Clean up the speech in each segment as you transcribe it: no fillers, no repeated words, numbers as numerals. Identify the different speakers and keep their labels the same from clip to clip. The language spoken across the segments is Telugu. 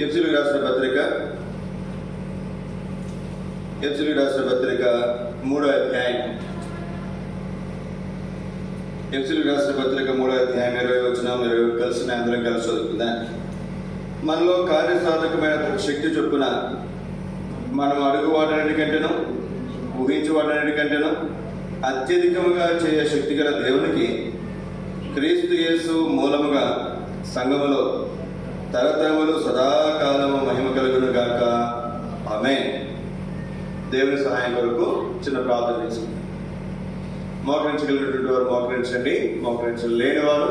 Speaker 1: ఎఫెసీయులకు రాసిన పత్రిక 3వ అధ్యాయం. ఎఫెసీయులకు రాసిన పత్రిక 3వ అధ్యాయం 20 వచనం మీరు కలిసి అందరం కలిసి చదువుకుందాం. మనలో కార్యసాధకమైన శక్తి చొప్పున మనం అడుగు వాటన్నిటికంటేను ఊహించు వాటన్నిటికంటేను అత్యధికముగా చేయ శక్తి గల దేవునికి క్రీస్తు యేసు మూలముగా సంఘములో తరతరములు సదాకాలము మహిమ కలుగును గాక. ఆమేన్. దేవుని సహాయం కొరకు చిన్న ప్రార్థన చేసుకుంటాం. మోకరించగలిగినటువంటి వారు మోకరించండి, మోకరించలేని వారు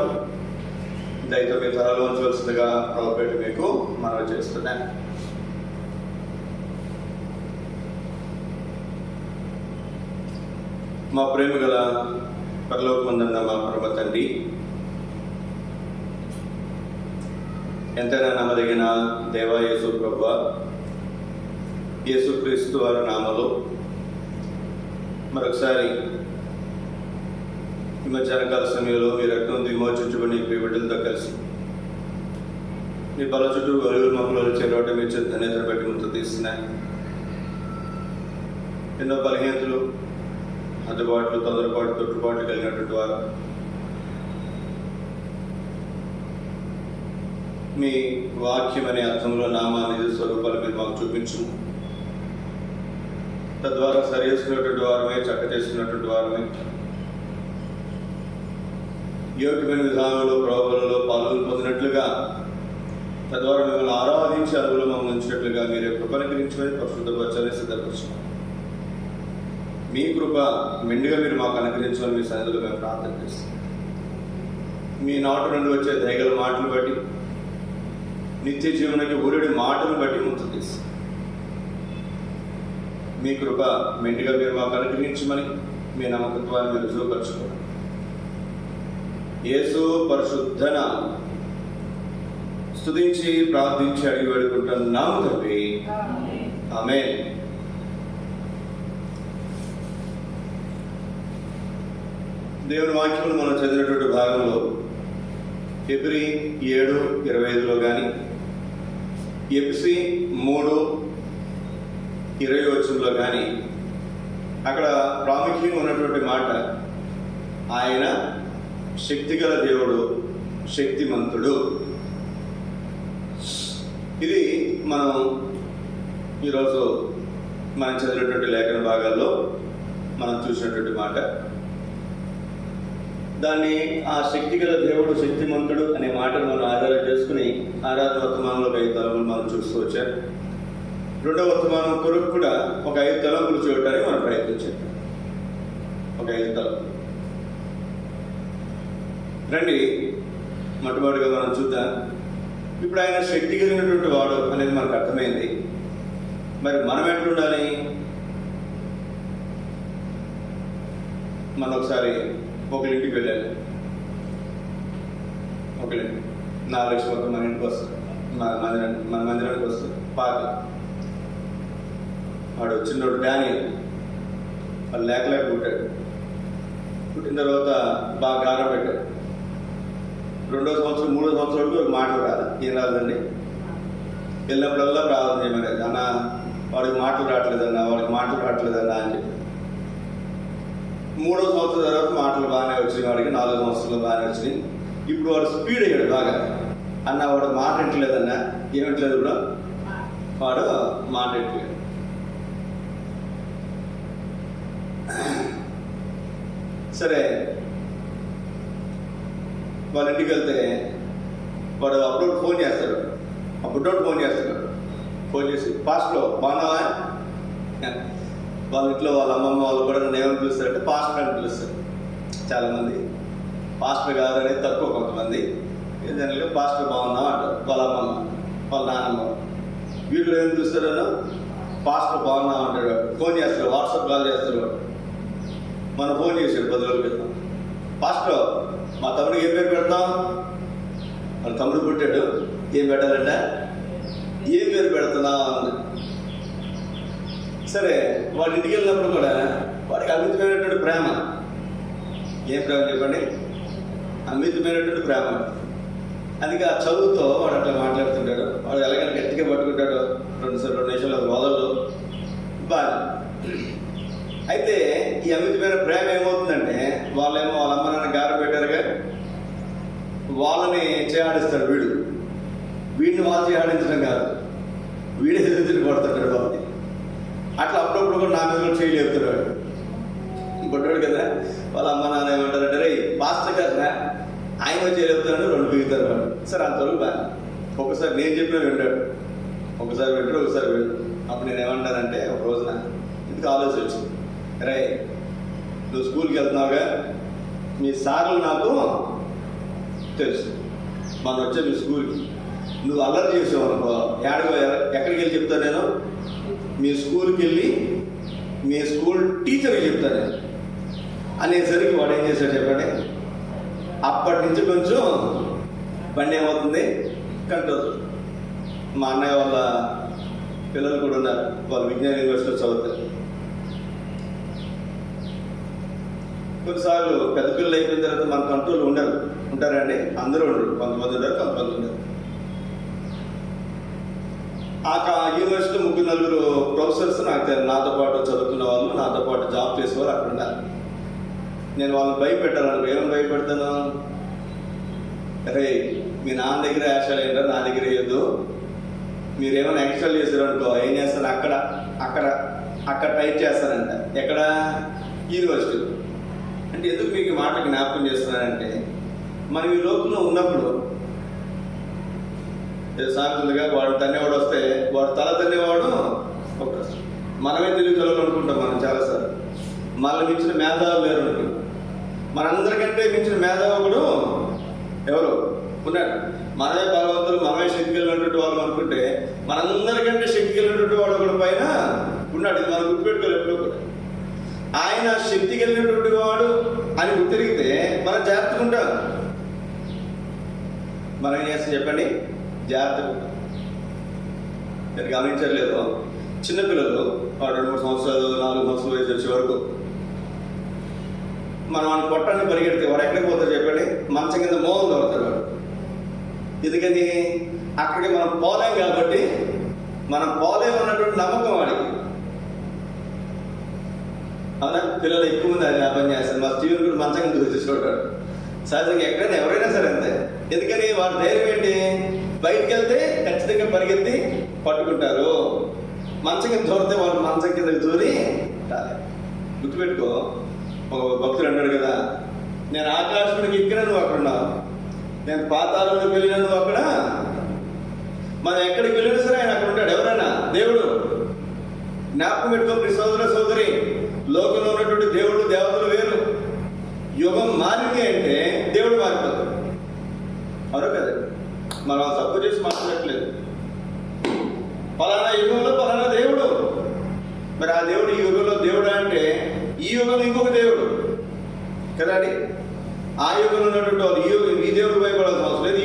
Speaker 1: దయతో మీ తలలో ఉంచవలసిందిగా ప్రభుపేట మీకు మనవి చేస్తున్నాను. మా ప్రేమ గల పరలోకమందున్న మా పరమ తండ్రి, ఎంతైనా నమ్మదగిన దేవా యేసు ప్రభువా, యేసుక్రీస్తు వారి నామములో మరొకసారి ఈ మధ్యాహ్నకాల సమయంలో మీ రక్తం విమోచించబడి బిడ్డలతో కలిసి మీ బల చుట్టూ వెలుగురు మమ్మల్ని చేరవటం మీ ధన్యతను బట్టి ముందు తీస్తున్నాయి. ఎన్నో బలహీనతలు, అందుబాట్లు, తొందరపాటు, తొట్టుబాట్లు కలిగినటువంటి వారు మీ వాక్యం అనే అర్థంలో నామాన్ని స్వరూపాలు మీరు మాకు చూపించు. తద్వారా సరి చేసుకున్నటువంటి వారమే, చక్క చేసుకున్నటువంటి వారమే, యోగ్యమైన విధానంలో ప్రభువులలో పాల్గొని పొందినట్లుగా, తద్వారా మిమ్మల్ని ఆరాధించి అరుగులో మమ్మల్ని ఉంచినట్లుగా మీరే కృపను గురించమని పరిశుద్ధపరచాలని సిద్ధపరచుకోండి. మీ కృప మెండుగా మీరు మాకు అనుగ్రహించమని మీ సన్నిధిలో మేము ప్రార్థన చేస్తాం. మీ నాటు నుండి వచ్చే దయగల మాటలు బట్టి, నిత్య జీవనానికి ఊరేడి మాటలు బట్టి ముందు తీస్తాం. మీ కృప మెండుగా మీరు మాకు అనుగ్రహించమని మీ నమ్మకత్వాన్ని మీరు రుజువుపరచుకోండి. యేసు పరిశుద్ధ నామమున స్తుతించి ప్రార్థించి అడిగి వేడుకుంటున్నాము తండ్రి. ఆమేన్. దేవుని వాక్యములు మనం చదివినటువంటి భాగంలో ఫిబ్రవరి 7:25 కానీ, ఎఫెసీ 3:20 కానీ అక్కడ ప్రాముఖ్యంగా ఉన్నటువంటి మాట, ఆయన శక్తిగల దేవుడు, శక్తిమంతుడు. ఇది మనం ఈరోజు మనం చదివినటువంటి లేఖన భాగాల్లో మనం చూసినటువంటి మాట. దాన్ని ఆ శక్తిగల దేవుడు, శక్తిమంతుడు అనే మాటను మనం ఆధారం చేసుకుని ఆరాధన వర్తమానంలో 5 తలంపులు మనం చూస్తూ వచ్చారు. రెండవ వర్తమానం కొరకు కూడా ఒక 5 తలంపులు చూడటానికి మనం ప్రయత్నించాం. ఒక 5 తలంపులు రండి. మొట్టమొదటిగా మనం చూద్దాం. ఇప్పుడు ఆయన శక్తి కలిగినటువంటి వాడు అనేది మనకు అర్థమైంది. మరి మనం ఎట్లుండాలి? మనం ఒకసారి ఒకరింటికి వెళ్ళాను. ఒకరింటి 4 లక్షల మొత్తం మన ఇంటికి వస్తారు, మన మందిరానికి వస్తారు. పాత వాడు చిన్నోడు డానియల్, వాళ్ళు లేక పుట్టాడు. పుట్టిన తర్వాత బాగా గారం పెట్టాడు. 2వ సంవత్సరం 3వ సంవత్సరం వరకు మాటలు రాదు. ఏం రాదండి? వెళ్ళినప్పుడల్లా ప్రార్థన చేయమనేది, అన్న వాడికి మాటలు రావట్లేదన్నా అని చెప్పి. 3వ సంవత్సరం తర్వాత మాటలు బాగానే వచ్చినాయి వాడికి. 4వ సంవత్సరంలో బాగానే వచ్చినాయి. ఇప్పుడు వాడు స్పీడ్ అయ్యాడు బాగా. అన్న వాడు మాట ఎట్లేదన్నా, ఏమిట్లేదు కూడా వాడు మాట ఎట్లేదు. సరే, వాళ్ళ ఇంటికి వెళ్తే వాడు అప్పుడు ఫోన్ చేస్తాడు. ఫోన్ చేసి, పాస్టర్ బాగున్నావా? వాళ్ళ ఇంట్లో వాళ్ళ అమ్మమ్మ వాళ్ళు కూడా నన్ను ఏమని పిలుస్తారంటే పాస్టర్ అని పిలుస్తారు. చాలామంది పాస్టర్ కాదు అనేది తక్కువ, కొంతమంది జనరల్గా పాస్టర్ బాగున్నావా అంటారు. వాళ్ళ అమ్మమ్మ, వాళ్ళ నాన్నమ్మ. వీళ్ళు ఏమని పిలుస్తారో పాస్టర్ బాగున్నావా అంటాడు. ఫోన్ చేస్తాడు, వాట్సాప్ కాల్ చేస్తాడు. మనం ఫోన్ చేశాడు 10 రోజుల క్రితం, పాస్టర్ మా తమ్ముడికి ఏం పేరు పెడతాం? వాళ్ళ తమ్ముడు పుట్టాడు, ఏం పెట్టాలంటే ఏం పేరు పెడుతున్నా? సరే, వాడి ఇంటికి వెళ్ళినప్పుడు కూడా వాడికి అమితమైనటువంటి ప్రేమ. ఏం ప్రేమ చెప్పండి? అమితమైనటువంటి ప్రేమ. అందుకే ఆ చదువుతో వాడు అట్లా మాట్లాడుతుంటాడు. వాడు ఎలాగైనా గట్టిగా గట్టిగా పట్టుకుంటాడు, 2 నిమిషాలు వదలదు. బాగా అయితే ఈ అమితమైన ప్రేమ ఏమవుతుందంటే, వాళ్ళేమో వాళ్ళ అమ్మ నాన్న గారం పెట్టారుగా, వాళ్ళని చేయాడిస్తాడు వీడిని వాళ్ళు చేయాడించడం కాదు, వీడే ఎదురు కొడతాడు వాళ్ళని. అట్లా అప్పుడప్పుడు కూడా నా మీద కూడా చేయలేపుతున్నాడు కొట్టాడు కదా. వాళ్ళ అమ్మ నాన్న ఏమంటారంటే, రే పాస్టర్ గారు ఆయన చేయలేపుతాడు, 2 పీగుతారు వాడు. సరే అంతవరకు బాగా. ఒకసారి నేను చెప్పిన వింటాడు, ఒకసారి వింటాడు, ఒకసారి వింటాడు. అప్పుడు నేను ఏమంటానంటే, ఒక రోజున ఇందుకు ఆలోచన వచ్చింది, రే నువ్వు స్కూల్కి వెళ్తున్నావుగా, మీ సార్లు నాకు తెలుసు, మనం వచ్చే మీ స్కూల్కి నువ్వు అల్లరి చేసావు అనుకో, ఎక్కడికి వెళ్ళి చెప్తాను నేను, మీ స్కూల్కి వెళ్ళి మీ స్కూల్ టీచర్కి చెప్తాను నేను అనేసరికి వాడు ఏం చేశాడు చెప్పండి, అప్పటి నుంచి కొంచెం బండి ఏమవుతుంది, కంట్రోల్. మా అన్నయ్య వాళ్ళ పిల్లలు కూడా ఉన్నారు, వాళ్ళు విజ్ఞాన యూనివర్సిటీలో చదువుతారు. కొన్నిసార్లు పెద్ద పిల్లలు అయిపోయిన తర్వాత మన కంట్రోల్ ఉంటారండి, అందరూ ఉండరు, కొంతమంది ఉంటారు, కొంతమంది ఉండరు. ఆ యూనివర్సిటీలో 3-4 ప్రొఫెసర్స్ నాకు నాతో పాటు చదువుకున్న వాళ్ళు, నాతో పాటు జాబ్ చేసేవారు అక్కడ ఉన్నారు. నేను వాళ్ళని భయపెట్టాలను, ఏమైనా భయపెడతాను, అరే మీ నాన్న దగ్గర యాక్షన్ ఏంటో నా దగ్గర వేయద్దు, మీరేమైనా యాక్షన్ చేశారు అనుకో ఏం చేస్తాను, అక్కడ టైప్ చేస్తానంట. ఎక్కడ? యూనివర్సిటీలో. అంటే ఎందుకు మీకు మాట జ్ఞాపకం చేస్తున్నానంటే, మనం ఈ లోకంలో ఉన్నప్పుడు సాగుతుందిగా, వాడు తన్నేవాడు వస్తే వాడు తల తన్నేవాడు ఒక, మనమే తెలుగు అనుకుంటాం మనం చాలాసార్లు. మనల్ని మించిన మేధావులు లేరు అనుకుంటాం. మనందరికంటే మించిన మేధావుడు ఎవరు ఉన్నాడు? మనమే బలవంతులు, మనమే శక్తి కలిగినటువంటి వాళ్ళు అనుకుంటే, మనందరికంటే శక్తి కలిగినటువంటి వాడు ఒకటి పైన ఉన్నాడు. ఇది మనం గుర్తుపెట్టుకోవాలి ఎప్పుడు కూడా. ఆయన శక్తి కలిగినటువంటి వాడు అని గుర్తిరిగితే మనం జాగ్రత్తగా ఉంటాం. మనం ఏం చేస్తాం చెప్పండి, జాగ్రత్తగా ఉంటాం. మీరు గమనించలేదు, చిన్నపిల్లలు 2-3 సంవత్సరాలు 4 సంవత్సరాలు వయసు వచ్చే వరకు మనం వాడిని కొట్టడానికి పరిగెడితే వాడు ఎక్కడికి పోతారు చెప్పండి, మంచం కింద మోహం దొరుకుతాడు వాడు. ఎందుకని? అక్కడికి మనం పోలేం కాబట్టి, మనం పోలేమన్నటువంటి నమ్మకం వాడికి. అవునా? పిల్లలు ఎక్కువ మంది అది పని చేస్తారు. మా స్టీవెన్ కూడా మంచం కింద చూసేవాడు. సహజంగా ఎక్కడైనా ఎవరైనా సరే అంతే. ఎందుకని? వాడి ధైర్యం ఏంటి? బయటికి వెళ్తే ఖచ్చితంగా పరిగెత్తి పట్టుకుంటారు. మంచం కింద దూరితే వాళ్ళు మంచం కిందకి దూరి రాలే. గుర్తుపెట్టుకో, ఒక భక్తుడు అంటాడు కదా, నేను ఆకాశానికి ఎక్కినా నువ్వు అక్కడ ఉన్నావు, నేను పాతాళంలోకి వెళ్ళినా నువ్వు అక్కడ. మనం ఎక్కడికి వెళ్ళినా సరే ఆయన అక్కడ ఉంటాడు. ఎవరైనా దేవుడు జ్ఞాపకం పెట్టుకో ప్రతి సోదర సోదరి, లోకంలో ఉన్నటువంటి దేవుడు దేవతలు వేరు. యుగం మారింది అంటే దేవుడు మారిపోతాడు. అవును కదా? మనం తప్పు చేసి మాట్లాడట్లేదు. పలానా యుగంలో పలానా దేవుడు, మరి ఆ దేవుడు ఈ యుగంలో దేవుడు అంటే ఈ యుగంలో ఇంకొక దేవుడు కదండి. ఆ యుగంలో ఉన్నటువంటి వాళ్ళు ఈ దేవుడు భయపడాల్సిన అవసరం లేదు,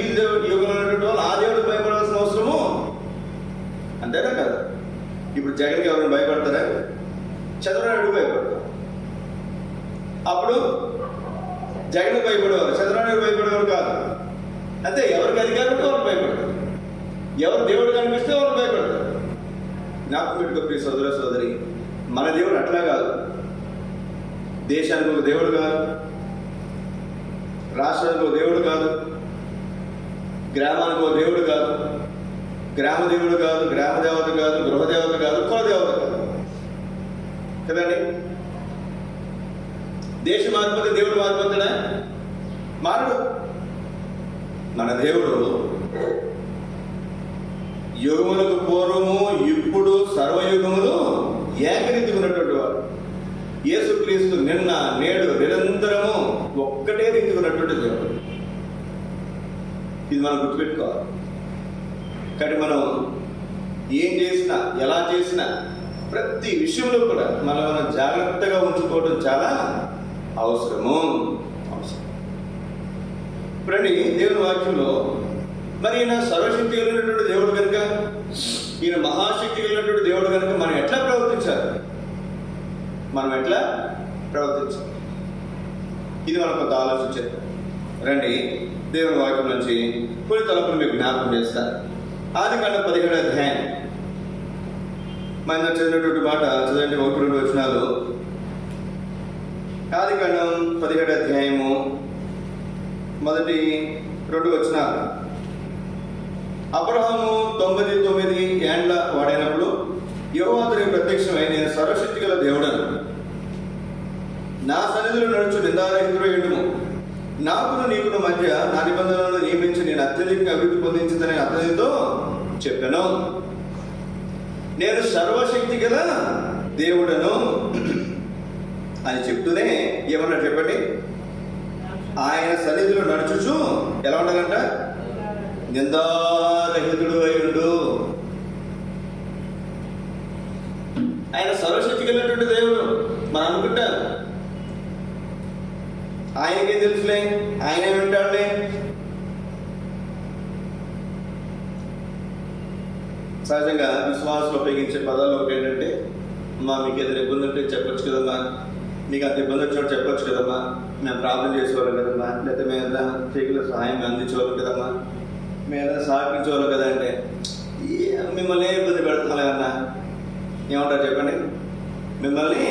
Speaker 1: ఈ యుగంలో ఉన్నటువంటి వాళ్ళు ఆ దేవుడికి భయపడాల్సిన అవసరము అంతేనా కదా? ఇప్పుడు జగన్కి ఎవరైనా భయపడతారా? చంద్రబాబు భయపడతారు. అప్పుడు జగన్ భయపడేవారు, చంద్రబాబు భయపడేవారు కాదు. అంతే, ఎవరికి అధికారం ఉంటే వాళ్ళు భయపడతారు, ఎవరు దేవుడు కనిపిస్తే వాళ్ళు భయపడతారు. జ్ఞాపకం పెట్టుకో ప్రియ సోదర సోదరి, మన దేవుడు అట్లా కాదు. దేశానికి ఒక దేవుడు కాదు, రాష్ట్రానికి ఒక దేవుడు కాదు, గ్రామానికి ఒక దేవుడు కాదు, గ్రామ దేవుడు కాదు, గ్రామ దేవత కాదు, గృహదేవత కాదు, కుల దేవత కాదు కదండి. దేశం మారిపోతే దేవుడు మారిపోతాడా? మారడు. మన దేవుడు యుగములకు పూర్వము ఇప్పుడు సర్వయుగములు ఏకరీతిగా ఉన్నటువంటి వాడు. యేసుక్రీస్తు నిన్న నేడు నిరంతరము ఒక్కటే రీతిగా ఉన్నటువంటి దేవుడు. ఇది మనం గుర్తుపెట్టుకోవాలి. కాబట్టి మనం ఏం చేసినా ఎలా చేసినా ప్రతి విషయంలో కూడా మనం జాగ్రత్తగా ఉంచుకోవడం చాలా అవసరము. ఇప్పుడండి దేవుని వాక్యంలో మరి ఈయన సర్వశక్తి కలిగినటువంటి దేవుడు కనుక, ఈయన మహాశక్తి కలిగినటువంటి దేవుడు కనుక మనం ఎట్లా ప్రవర్తించాలి? ఇది మనం కొంత ఆలోచించారు. రండి దేవుని వాక్యం నుంచి కొన్ని తలపులు మీకు జ్ఞాపకం చేస్తాను. ఆదికాండం 17వ అధ్యాయం మన చదివినటువంటి మాట చదవండి. 1-2 వచనాలు. ఆదికాండం 17వ అధ్యాయము మొదటి 2 వచనాలు. అబ్రహాము 99 ఏండ్ల వాడైనప్పుడు యెహోవా అతనికి ప్రత్యక్షమై, నేను సర్వశక్తి గల దేవుడను, నా సన్నిధిలో నడుచు నిందారహితుడు ఎండుము, నాకును నీకును మధ్య నా నిబంధనలను నియమించి నేను అత్యధికంగా అభివృద్ధి పొందించిందని అతనితో చెప్పాను. నేను సర్వశక్తి గల దేవుడను అని చెప్తూనే ఏమన్నా చెప్పండి, ఆయన సన్నిధిలో నడుచుచు ఎలా ఉండాలంట? నిందారహితుడు అయ్యుండు. ఆయన సర్వశక్తి కలిగినటువంటి దేవుడు మనం అనుకుంటారు. ఆయనకేం తెలుసులే, ఆయన ఏమింటాడులే. సహజంగా విశ్వాసంలో ఉపయోగించే పదాలు ఒకటి ఏంటంటే, అమ్మా మీకు ఏదైనా ఇబ్బంది ఉంటే చెప్పొచ్చు కదమ్మా, మీకు అంత ఇబ్బంది వచ్చినట్టు చెప్పొచ్చు కదమ్మా, మేము ప్రార్థన చేసేవాళ్ళం కదమ్మా, లేకపోతే మేము ఏదైనా చేయగల సహాయం అందించేవాళ్ళం కదమ్మా, మేము ఏదైనా సహకరించేవాళ్ళం కదా అంటే, మిమ్మల్ని ఏ ఇబ్బంది పెడతాం అన్నా ఏమంటారు చెప్పండి? మిమ్మల్ని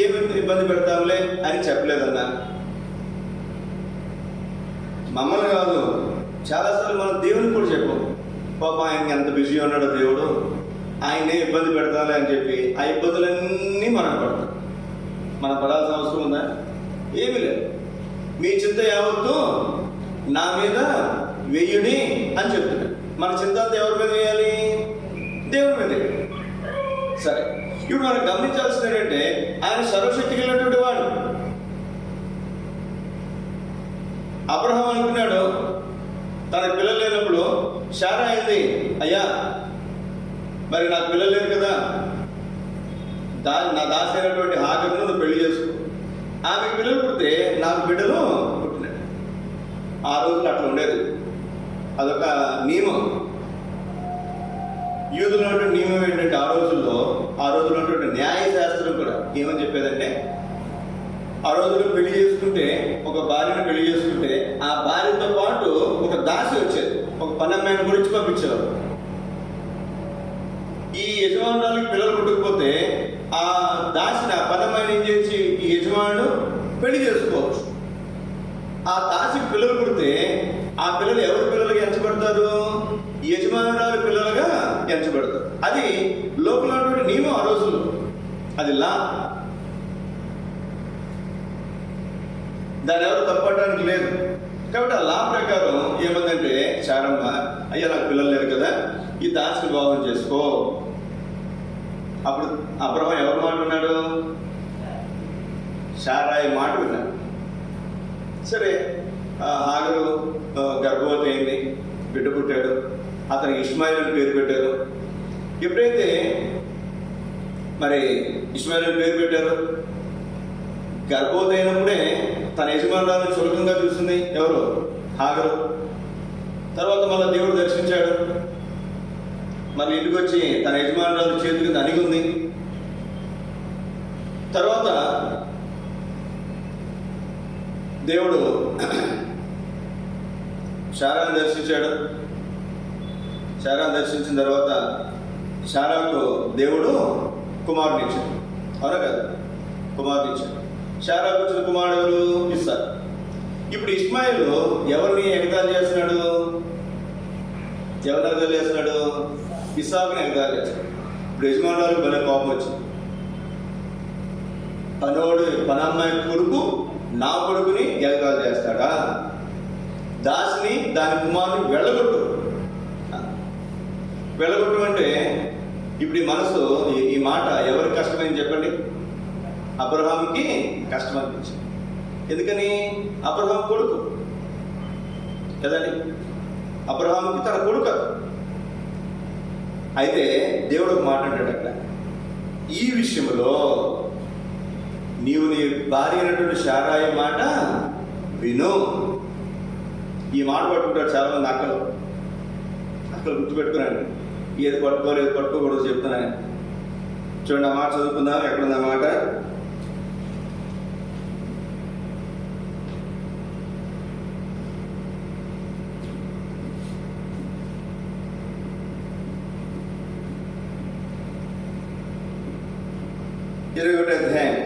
Speaker 1: ఏమి ఇబ్బంది పెడతాంలే అని చెప్పలేదన్నా. మమ్మల్ని కాదు, చాలాసార్లు మనం దేవుని కూడా చెప్పాం, పాప ఆయనకి ఎంత బిజీ ఉన్నాడో దేవుడు, ఆయనే ఇబ్బంది పెడతాలే అని చెప్పి ఆ ఇబ్బందులన్నీ మనం పడతాం. మనం పడాల్సిన అవసరం ఉందా? ఏమీ లేదు. మీ చింత యావత్తు నా మీద వెయ్యుడి అని చెప్తున్నాడు. మన చింత అంతా ఎవరి మీద వేయాలి? దేవుడి మీద. సరే, ఇప్పుడు మనం గమనించాల్సింది ఏంటంటే, ఆయన సర్వశక్తి కలిగినటువంటి వాడు. అబ్రహాం అనుకున్నాడు తన పిల్లలు లేనప్పుడు, శారా అయింది, అయ్యా మరి నాకు పిల్లలు లేరు కదా, నా దాసి అయినటువంటి హాగరును నువ్వు పెళ్లి చేసుకో, ఆమెకు పిల్లలు పుడితే నాకు బిడ్డలు పుట్టినాడు. ఆ రోజులు అట్లా ఉండేది, అదొక నియమం. యూదులో ఉన్నటువంటి నియమం ఏంటంటే, ఆ రోజుల్లో ఉన్నటువంటి న్యాయశాస్త్రం కూడా ఏమని చెప్పేదంటే, ఆ రోజుల్లో పెళ్లి చేసుకుంటే, ఒక భార్యను పెళ్లి చేసుకుంటే ఆ భార్యతో పాటు ఒక దాసి వచ్చేది, ఒక పనమ్మాయిని గురించి పంపించేవారు. ఈ యజమానురాలకి పిల్లలు పుట్టకపోతే ఆ దాసిని, ఆ పనమ్మాయిని ఏం చేసి ఈ యజమానుడు పెళ్లి చేసుకోవచ్చు. ఆ దాసికి పిల్లలు పుడితే ఆ పిల్లలు ఎవరి పిల్లలుగా ఎంచబడతారు? యజమానురాలు పిల్లలుగా ఎంచబడతారు. అది లోపల ఉన్నటువంటి నియమం ఆ రోజుల్లో, అది లా. దాన్ని ఎవరు తప్పడానికి లేదు. కాబట్టి ఆ లా ప్రకారం ఏమందంటే, శారమ్మ, అయ్యా నాకు పిల్లలు లేరు కదా, ఈ దాసిని వివాహం చేసుకో. అప్పుడు అబ్రహాం ఎవరి మాట విన్నాడు? శారాయి మాట విన్నాడు. సరే, హాగరు గర్భవతి అయింది, బిడ్డ పుట్టాడు, అతనికి ఇష్మాయిల్ అని పేరు పెట్టారు. ఎప్పుడైతే మరి ఇష్మాయిల్ అని పేరు పెట్టారు, గర్భవతి అయినప్పుడే తన యజమానురాలను చులకంగా చూసింది ఎవరు? హాగరు. తర్వాత మళ్ళీ దేవుడు దర్శించాడు, మళ్ళీ ఇంటికి వచ్చి తన యజమానురాలు చేతికి అణిగుంది. తర్వాత దేవుడు శారాను దర్శించాడు. శారాను దర్శించిన తర్వాత శారాకు దేవుడు కుమారుని ఇచ్చాడు. అవునా కదా? కుమారుని ఇచ్చాడు. శారాకు వచ్చిన కుమారుడు ఎవరు? ఇస్సాకు. ఇప్పుడు ఇష్మాయిల్ ఎవరిని ఎగతాళి చేస్తున్నాడు? ఎవరిని ఎగతాళి చేస్తున్నాడు? ఇస్సాకుని ఎగతాళి చేస్తున్నాడు. ఇప్పుడు యజమానులకు భలే కోపం వచ్చింది. పనమ్మాయి కొడుకు నా కొడుకుని ఎగతాళి చేస్తాడా? దాసిని, దాని కుమారుని వెళ్ళగొట్టు అంటే ఇప్పుడు ఈ మనసు, ఈ మాట ఎవరికి కష్టమైంది చెప్పండి? అబ్రహాంకి కష్టం అనిపించింది. ఎందుకని? అబ్రహాం కొడుకు కదండి, అబ్రహాంకి తన కొడుకు. అయితే దేవుడు ఒక మాట అంటాడు అక్కడ, ఈ విషయంలో నీవు నీ భార్య అయినటువంటి శారాయి మాట విను. ఈ మాట పట్టుకుంటాడు చాలా మంది అక్కలు గుర్తుపెట్టుకున్నాను. ఏది పట్టుకోలేదు, ఏది పట్టుకోకూడదు చెప్తున్నాను. చూడండి, ఆ మాట చదువుకుందాం. ఎక్కడుంది ఆ మాట? 21వ అధ్యాయం.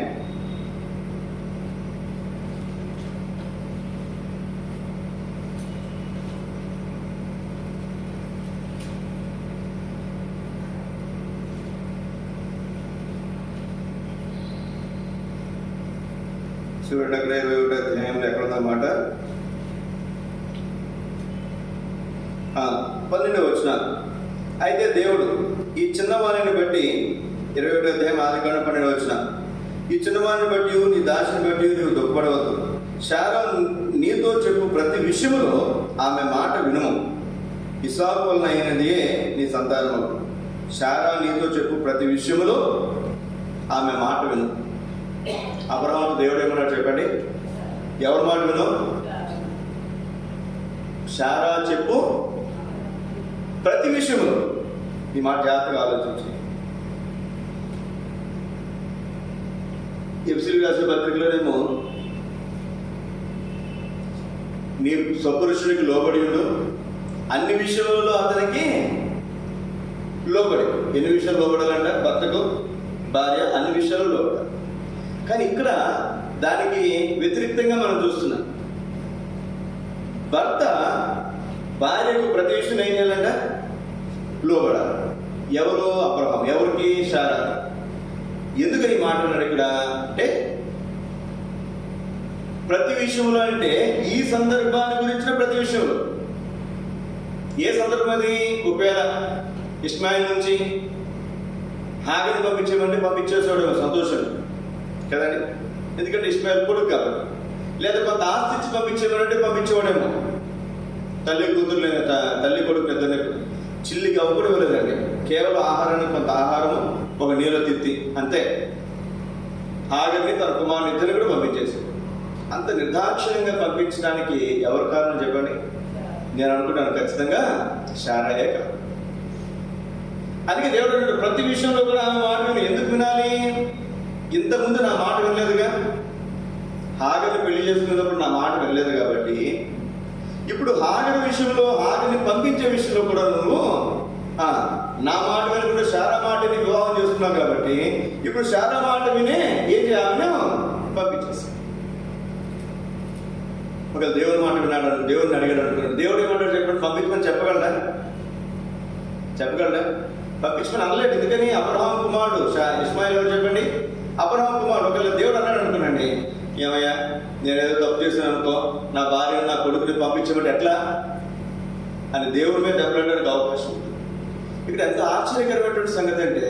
Speaker 1: చూడండి అక్కడ 21వ అధ్యాయంలో ఎక్కడ ఉందన్నమాట. 12వ వచనం. అయితే దేవుడు ఈ చిన్నవాణిని బట్టి, 21వ అధ్యాయం ఆదికాండం 12వ వచనం, ఈ చిన్నవాణిని బట్టి నీ దాసిని బట్టి నువ్వు దుఃఖపడవద్దు. శారా నీతో చెప్పు ప్రతి విషయములో ఆమె మాట వినుము. ఇస్సాకు వలన అయినదియే నీ సంతానము. శారా నీతో చెప్పు ప్రతి విషయములో ఆమె మాట విను. అబ్రహాము దేవుడు ఏమన్నాడు చెప్పండి? ఎవరి మాట విను? శారా చెప్పు ప్రతి విషయంలో. ఈ మాట జాగ్రత్తగా ఆలోచించి. ఎఫెసీయులకు రాసిన పత్రికలోనేమో నీ స్వపురుషునికి లోబడి ఉండు, అన్ని విషయాలలో అతనికి లోబడి. ఎన్ని విషయాలు లోబడాలంట? భర్తకు భార్య అన్ని విషయాలు లోబడాలి. కానీ ఇక్కడ దానికి వ్యతిరేక్తంగా మనం చూస్తున్నాం. భర్త భార్యకు ప్రతి విషయం ఏం చేయాలంట? లోబడాలి. ఎవరు? అబ్రహాం. ఎవరికి? శారా. ఎందుకని మాట్లాడాడు ఇక్కడ అంటే, ప్రతి విషయంలో అంటే ఈ సందర్భాన్ని గురించిన ప్రతి విషయంలో. ఏ సందర్భం అది? ఒకవేళ ఇస్మాయిల్ నుంచి హాగర్ని పంపించేమంటే పంపించేసేవాడు సంతోషం కదండి, ఎందుకంటే ఇస్మాయిల్ కొడుకు కాబట్టి. లేదా కొంత ఆస్తి ఇచ్చి పంపించేవాడంటే పంపించేవాడేమో. తల్లి కూతురు లేదా తల్లి కొడుకు ఇద్దరిని చిల్లికి అవ్వ కూడా ఇవ్వలేదండి. కేవలం ఆహారానికి కొంత ఆహారము, ఒక నీళ్ళ తిత్తి అంతే. హాగర్ని తన కుమారుని ఇద్దరిని కూడా పంపించేసాడు. అంత నిర్దాక్షిణ్యంగా పంపించడానికి ఎవరు కారణం చెప్పండి? నేను అనుకుంటాను ఖచ్చితంగా శారాయే కాదు. అందుకే దేవుడు ప్రతి విషయంలో కూడా ఆమె మాట విని. ఎందుకు వినాలి? ఇంతకుముందు నా మాట వినలేదుగా. హాగర్ని పెళ్లి చేసుకునేటప్పుడు నా మాట వినలేదు కాబట్టి, ఇప్పుడు హాగర్ విషయంలో, హాగర్ని పంపించే విషయంలో కూడా నువ్వు నా మాట వినకుండా శారా మాటని వివాహం చేస్తున్నావు కాబట్టి, ఇప్పుడు శారా మాట వినే ఏం చేయాలని పంపించేసి. ఒకవేళ దేవుని మాట విన్నాడు, దేవుడిని అడిగాడు అనుకున్నాడు, దేవుడు ఏమంటాడు చెప్పండి? పంపించమని చెప్పగలడా? పంపించమని అనలేడు. ఎందుకని? అబ్రహాం కుమారుడు ఇస్మాయిల్ ఎవరు చెప్పండి? అబ్రహాం కుమారుడు. ఒకవేళ దేవుడు అన్నాడు అనుకున్నాండి, ఏమయ్యా నేనేదో తప్పు చేశాను అనుకో, నా భార్యను నా కొడుకుని పంపించమంటే ఎట్లా అని దేవుడి మీద దెబ్బలాడడానికి అవకాశం ఉంది. ఇక్కడ ఎంత ఆశ్చర్యకరమైనటువంటి సంగతి అంటే,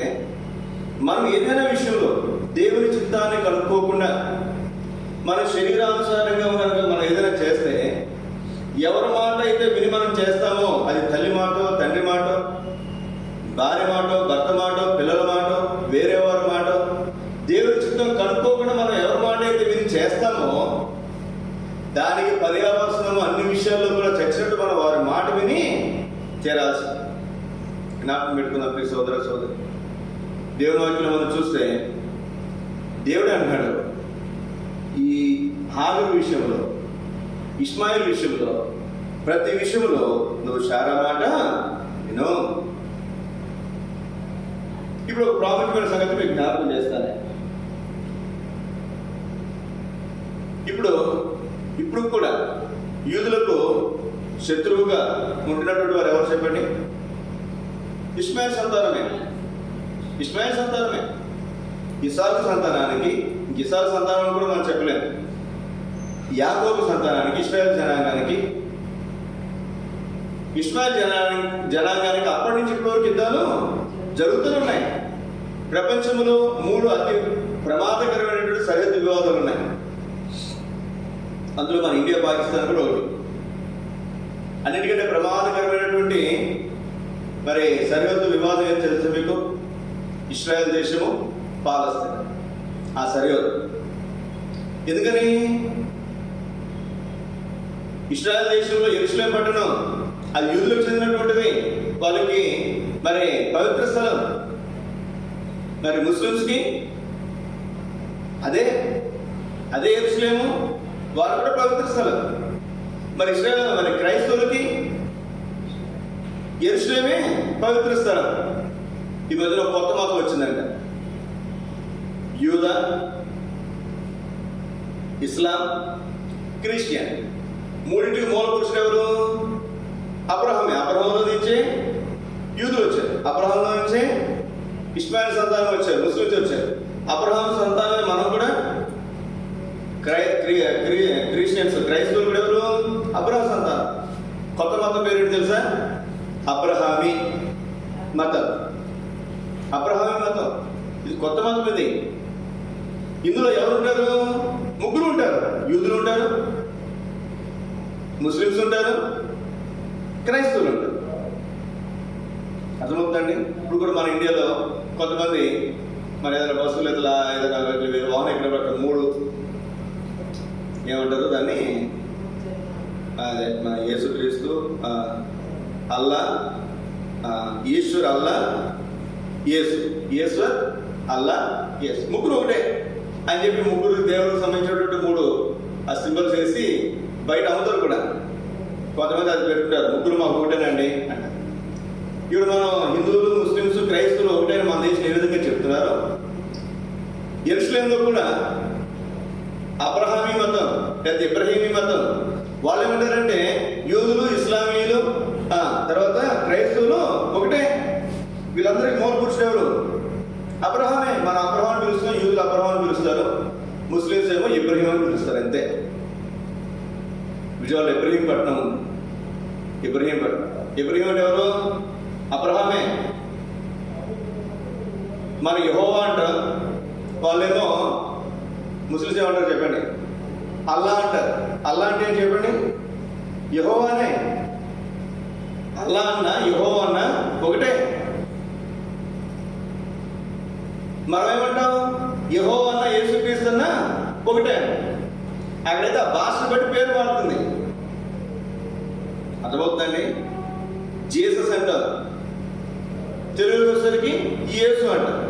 Speaker 1: మనం ఏదైనా విషయంలో దేవుని చిత్తాన్ని కనుక్కోకుండా మన శరీరానుసారంగా కనుక మనం ఏదైనా చేస్తే, ఎవరి మాట అయితే విని మనం చేస్తామో, అది తల్లి మాటో, తండ్రి మాటో, భార్య మాటో, భర్త మాటో, పిల్లల మాటో, వేరే వారి మాటో, దేవుని చిత్తం కనుక్కోకుండా మనం ఎవరి మాట అయితే విని చేస్తామో, దానికి పర్యావసనము అన్ని విషయాల్లో కూడా చచ్చినట్టు మనం వారి మాట విని చేరాల్సింది. జ్ఞాపకం పెట్టుకున్నాం ప్రియ సోదర సోదరి. దేవుని వాక్యంలో మనం చూస్తే దేవుడే అంటున్నాడు, ఈ హాగరు విషయంలో, ఇస్మాయిల్ విషయంలో, ప్రతి విషయంలో నువ్వు శారా మాట విను. ఇప్పుడు ఒక ప్రాముఖ్యమైన సంగతి మీకు జ్ఞాపకం చేస్తానే. ఇప్పుడు కూడా యూదులకు శత్రువుగా ఉంటున్నటువంటి వారు ఎవరు చెప్పండి? ఇస్మాయిల్ సంతానమే. ఇస్సాకు సంతానానికి, ఇస్సాకు సంతానం కూడా మనం చెప్పలేము. యాకోబు సంతానానికి, ఇస్రాయేల్ జనాంగానికి అప్పటి నుంచి ఇప్పటివరకు యుద్ధాలు జరుగుతూనే ఉన్నాయి. ప్రపంచంలో 3 అతి ప్రమాదకరమైనటువంటి సరిహద్దు వివాదాలు ఉన్నాయి. అందులో మన ఇండియా, పాకిస్తాన్ కూడా ఒకటి. అన్నిటికంటే ప్రమాదకరమైనటువంటి మరి సరిహద్దు వివాదం ఏం తెలుసు మీకు? ఇస్రాయేల్ దేశము, పాలస్తీనా. ఆ సరిహద్దు ఎందుకని? ఇస్రాయేల్ దేశంలో యెరూషలేము పట్టణం అది యూదులకు చెందినటువంటిది. వాళ్ళకి మరి పవిత్ర స్థలం. మరి ముస్లిమ్స్కి అదే యెరూషలేము, వారు కూడా పవిత్ర స్థలం. మరి క్రైస్తవులకి యెరూషలేమే పవిత్ర స్థలం. ఈ మధ్యలో కొత్త మతం వచ్చిందంట. యూదా, ఇస్లాం, క్రిస్టియన్. మూడింటికి మూల పురుషుడు ఎవరు? అబ్రహామే. అబ్రహాంలో నుంచే యూదులు వచ్చారు, అబ్రహాంలో నుంచే ఇస్మాయిల్ సంతానం వచ్చారు, ముస్లిమ్స్ వచ్చారు. అబ్రహాం సంతానమే మనం కూడా. క్రిస్టియన్స్, క్రైస్తవులు కూడా ఎవరు? అబ్రహాం సంతానం. కొత్త మతం పేరు ఏంటి తెలుసా? అబ్రహామీ మతం. అబ్రహామీ మతం ఇది కొత్త మతం. ఇది ఇందులో ఎవరు ఉంటారు? ముగ్గురు ఉంటారు. యూదులు ఉంటారు, ముస్లిమ్స్ ఉంటారు, క్రైస్తవులు ఉంటారు. అర్థమవుతుందండి? ఇప్పుడు కూడా మన ఇండియాలో కొంతమంది మరి ఏదైనా బస్సులు ఇట్లా ఏదైనా వాహనం ఎక్కడ పడతారు, మూడు ఏమంటారు దాన్ని, అదే మన యేసుక్రీస్తు, అల్లా, ఈశ్వర్, అల్లా, యేసు, ఈశ్వర్, అల్లా, యేసు, ముగ్గురు ఒకటే అని చెప్పి ముగ్గురు దేవులకు సంబంధించినటువంటి మూడు ఆ సింబల్స్ వేసి బయట అమ్ముతారు కూడా. కొంతమంది అది పెట్టుకుంటారు, ముగ్గురు మాకు ఒకటేనండి అంటారు. ఇప్పుడు మనం హిందువులు, ముస్లిమ్స్, క్రైస్తవులు ఒకటే మన దేశం ఏ విధంగా చెప్తున్నారు. యెరూషలేంలో కూడా అబ్రహామీ మతం లేదా ఇబ్రహీమీ మతం. వాళ్ళు ఏమంటారంటే యూదులు, ఇస్లామీయులు, తర్వాత క్రైస్తవులు ఒకటే. వీళ్ళందరికీ మూల పురుషుడు ఎవరు? అబ్రహామే. మన అబ్రహాం పిలుస్తాం, యూదులు అబ్రహాం పిలుస్తారు, ముస్లిమ్స్ ఏమో ఇబ్రహీం అని పిలుస్తారు, అంతే. విజయవాడలో ఇబ్రహీంపట్నం ఉంది. ఇబ్రహీంపట్నం అంటే ఎవరు? అబ్రహామే. మన యెహోవా అంటారు, వాళ్ళేమో ముస్లిమ్స్ ఏమంటారు చెప్పండి? అల్లా అంటారు. అల్లా అంటే ఏం చెప్పండి? యెహోవానే. అల్లా అన్న యెహోవా అన్న ఒకటే. మనం ఏమంటాం? యెహోవా అన్న యేసుక్రీస్తు అన్న ఒకటే. అక్కడైతే ఆ భాషను బట్టి పేరు మారుతుంది. అర్థమవుతుందండి? జీసస్ అంటారు, తెలుగులో వచ్చేసరికి యేసు అంటారు,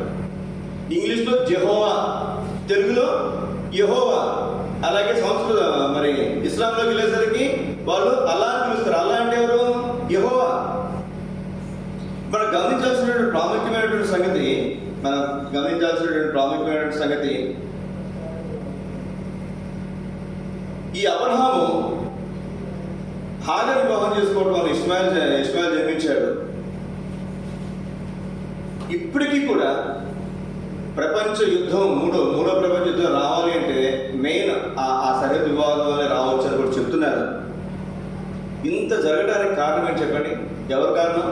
Speaker 1: ఇంగ్లీష్లో జెహోవా, తెలుగులో యెహోవా. అలాగే సంస్కృత మరి ఇస్లాంలోకి వెళ్ళేసరికి వాళ్ళు అల్లా అని పిలుస్తారు. అల్లా అంటే ఎవరు? యెహోవా. మనం గమనించాల్సినటువంటి ప్రాముఖ్యమైనటువంటి సంగతి ఈ అబ్రహాము హాగర్ వివాహం చేసుకోవడం వల్ల ఇస్మాయిల్ జన్మించాడు. ఇప్పటికీ కూడా ప్రపంచ యుద్ధం, మూడో ప్రపంచ యుద్ధం రావాలి అంటే మెయిన్ ఆ సరిహద్దు వివాదం వల్లే రావచ్చు అని కూడా చెప్తున్నారు. ఇంత జరగడానికి కారణం ఏంటి చెప్పండి? ఎవరు కారణం?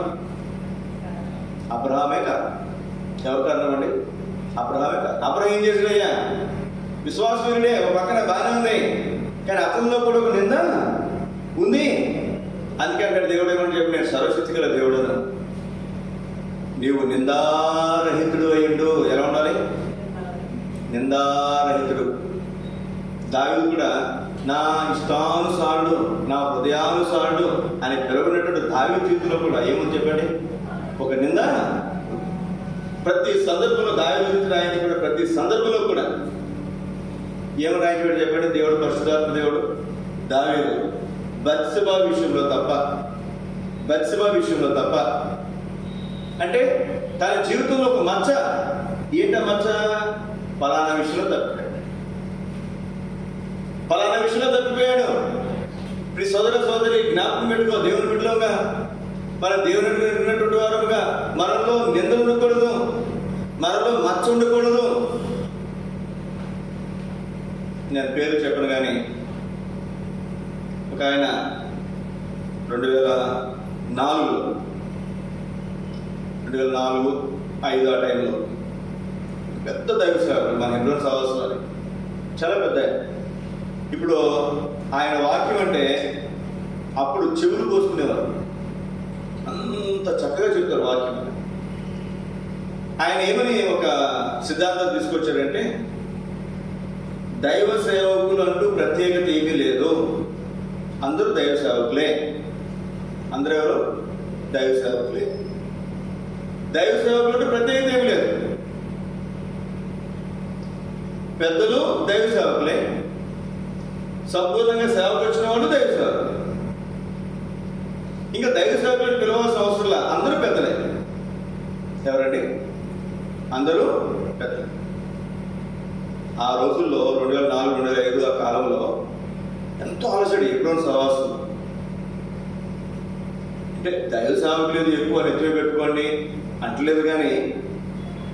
Speaker 1: అబ్రహామే కారణం. ఎవరు కారణం అండి? అబ్రహామే కారణం. అబ్రహాం ఏం చేసినయ్యా? విశ్వాసవీరుడే, ఒక పక్కన బాగానే ఉంది, కానీ అతనిలో కూడా ఒక నింద ఉంది. అందుకే అక్కడ దేవుడు ఏమని చెప్పి, నేను సర్వశక్తి గల దేవుడు, నీవు నిందారహితుడు అయ్యిండు. ఎలా ఉండాలి? నిందారహితుడు. దావీదు కూడా నా ఇష్టానుసారుడు, నా హృదయానుసారుడు అని పిలువనటువంటి దావీదు జీవితంలో కూడా ఏమని చెప్పండి? ఒక నింద. ప్రతి సందర్భంలో దావీదు రాయించబడి ప్రతి సందర్భంలో కూడా ఏమని రాయించబడి చెప్పండి? దేవుడు పరిశుద్ధాత్మ దేవుడు దావీదు బత్షెబా విషయంలో తప్ప అంటే తన జీవితంలో ఒక మచ్చ. ఏంట మచ్చ? పలానా విషయంలో తప్పిపోయాడు. ఇప్పుడు సోదరి జ్ఞాపకం పెట్టుకో. దేవుని బిడ్డలుగా, మన దేవుని విన్నటువంటి వారుగా మనలో నింద ఉండకూడదు, మనలో మచ్చ ఉండకూడదు. నేను పేరు చెప్పను కానీ ఒక ఆయన 2004-5 ఆ టైంలో పెద్ద దైవ సేవకుడు, మన హెబ్రోన్ సహవాసులు, చాలా పెద్ద. ఇప్పుడు ఆయన వాక్యం అంటే అప్పుడు చెవులు కోసుకునేవారు, అంత చక్కగా చెప్తారు వాక్యం. ఆయన ఏమని ఒక సిద్ధాంతం తీసుకొచ్చారంటే, దైవ సేవకులు అంటూ ప్రత్యేకత ఏమీ లేదు, అందరూ దైవ సేవకులే. అందరూ ఎవరు? దైవ సేవకులే. దైవ సేవకులు అంటే ప్రత్యేకత ఏమీ లేదు. పెద్దలు దైవ సేవకులే, సంపూర్ణంగా సేవకు వచ్చిన వాళ్ళు దైవ సేవకులు. ఇంకా దైవ సేవకులను పిలవాల్సిన అవసరంలా, అందరూ పెద్దలే. ఎవరండి? అందరూ పెద్దలే. ఆ రోజుల్లో 2004, 2005 ఆ కాలంలో ఎంతో అలసడి ఎబ్రోన్ సహవాసం. అంటే దైవ సేవకులేదు ఎక్కువ నెత్తిలో పెట్టుకోండి అంటలేదు, కానీ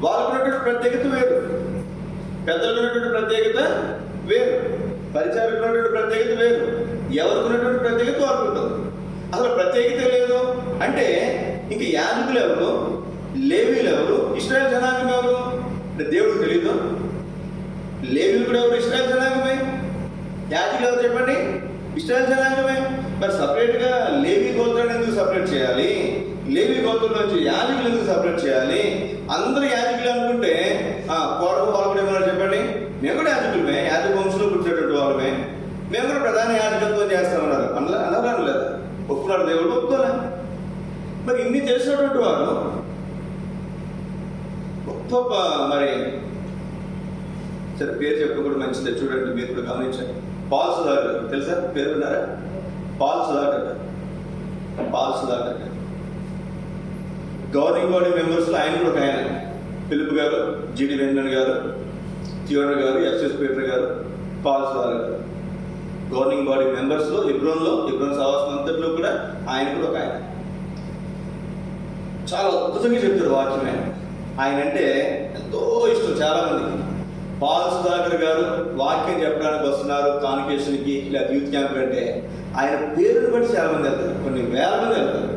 Speaker 1: వాళ్ళకున్నటువంటి ప్రత్యేకత వేరు, పెద్దలకున్నటువంటి ప్రత్యేకత వేరు, పరిచారకున్నటువంటి ప్రత్యేకత వేరు, ఎవరికున్నటువంటి ప్రత్యేకత వాళ్ళకు ఉంటుంది. అసలు ప్రత్యేకత లేదు అంటే ఇంక యాజకులు ఎవరు, లేవీలు ఎవరు, ఇశ్రాయేల్ జనాంగం ఎవరు అంటే దేవుడు తెలీదు. లేవీలు కూడా ఎవరు? ఇశ్రాయేల్ జనాంగమే. యాజకులు ఎవరు చెప్పండి? ఇశ్రాయేల్ జనాంగమే. మరి సపరేట్గా లేవీ గోత్రాన్ని ఎందుకు సపరేట్ చేయాలి? లేవీ గోత్రం నుంచి యాజకులు ఎందుకు సపరేట్ చేయాలి? అందరూ యాజకులు అనుకుంటే కోడలు వాళ్ళు కూడా ఏమన్నారు చెప్పండి? మేము కూడా యాజకులమే, యాజక వంశంలో పుట్టినటువంటి వాళ్ళమే, మేము కూడా ప్రధాన యాజకత్వం చేస్తామన్నారు. అన్నారు లేదా? ఒప్పుకున్నాడు దేవుడు? ఒప్పుకోలే. మరి ఇన్ని చేసినటువంటి వారు గొప్ప, మరి సరే పేరు చెప్పకూడదు మంచిదే, చూడండి మీరు కూడా గమనించండి. పాల్ సుధాకర్ తెలుసా? పేరు విన్నారా? పాల్ సుధాకర్ గవర్నింగ్ బాడీ మెంబర్స్లో ఆయన కూడా ఒక ఆయన. ఫిలిప్ గారు, జిడి వెంకన్ గారు, థియోడర్ గారు, ఎఫ్ఎస్ పీటర్ గారు, పాల్ సుధాకర్ గారు గవర్నింగ్ బాడీ మెంబర్స్లో ఎబ్రోన్ సహవాసం అంతట్లో కూడా ఆయన కూడా ఒక ఆయన. చాలా అద్భుతంగా చెప్తారు వాక్యమే. ఆయన అంటే ఎంతో ఇష్టం చాలా మందికి. పాల్ సుధాకర్ గారు వాక్యం చెప్పడానికి వస్తున్నారు కాన్వకేషన్కి లేదా యూత్ క్యాంప్ అంటే ఆయన పేరుని బట్టి చాలా మంది వెళ్తారు, కొన్ని వేల మంది వెళ్తారు.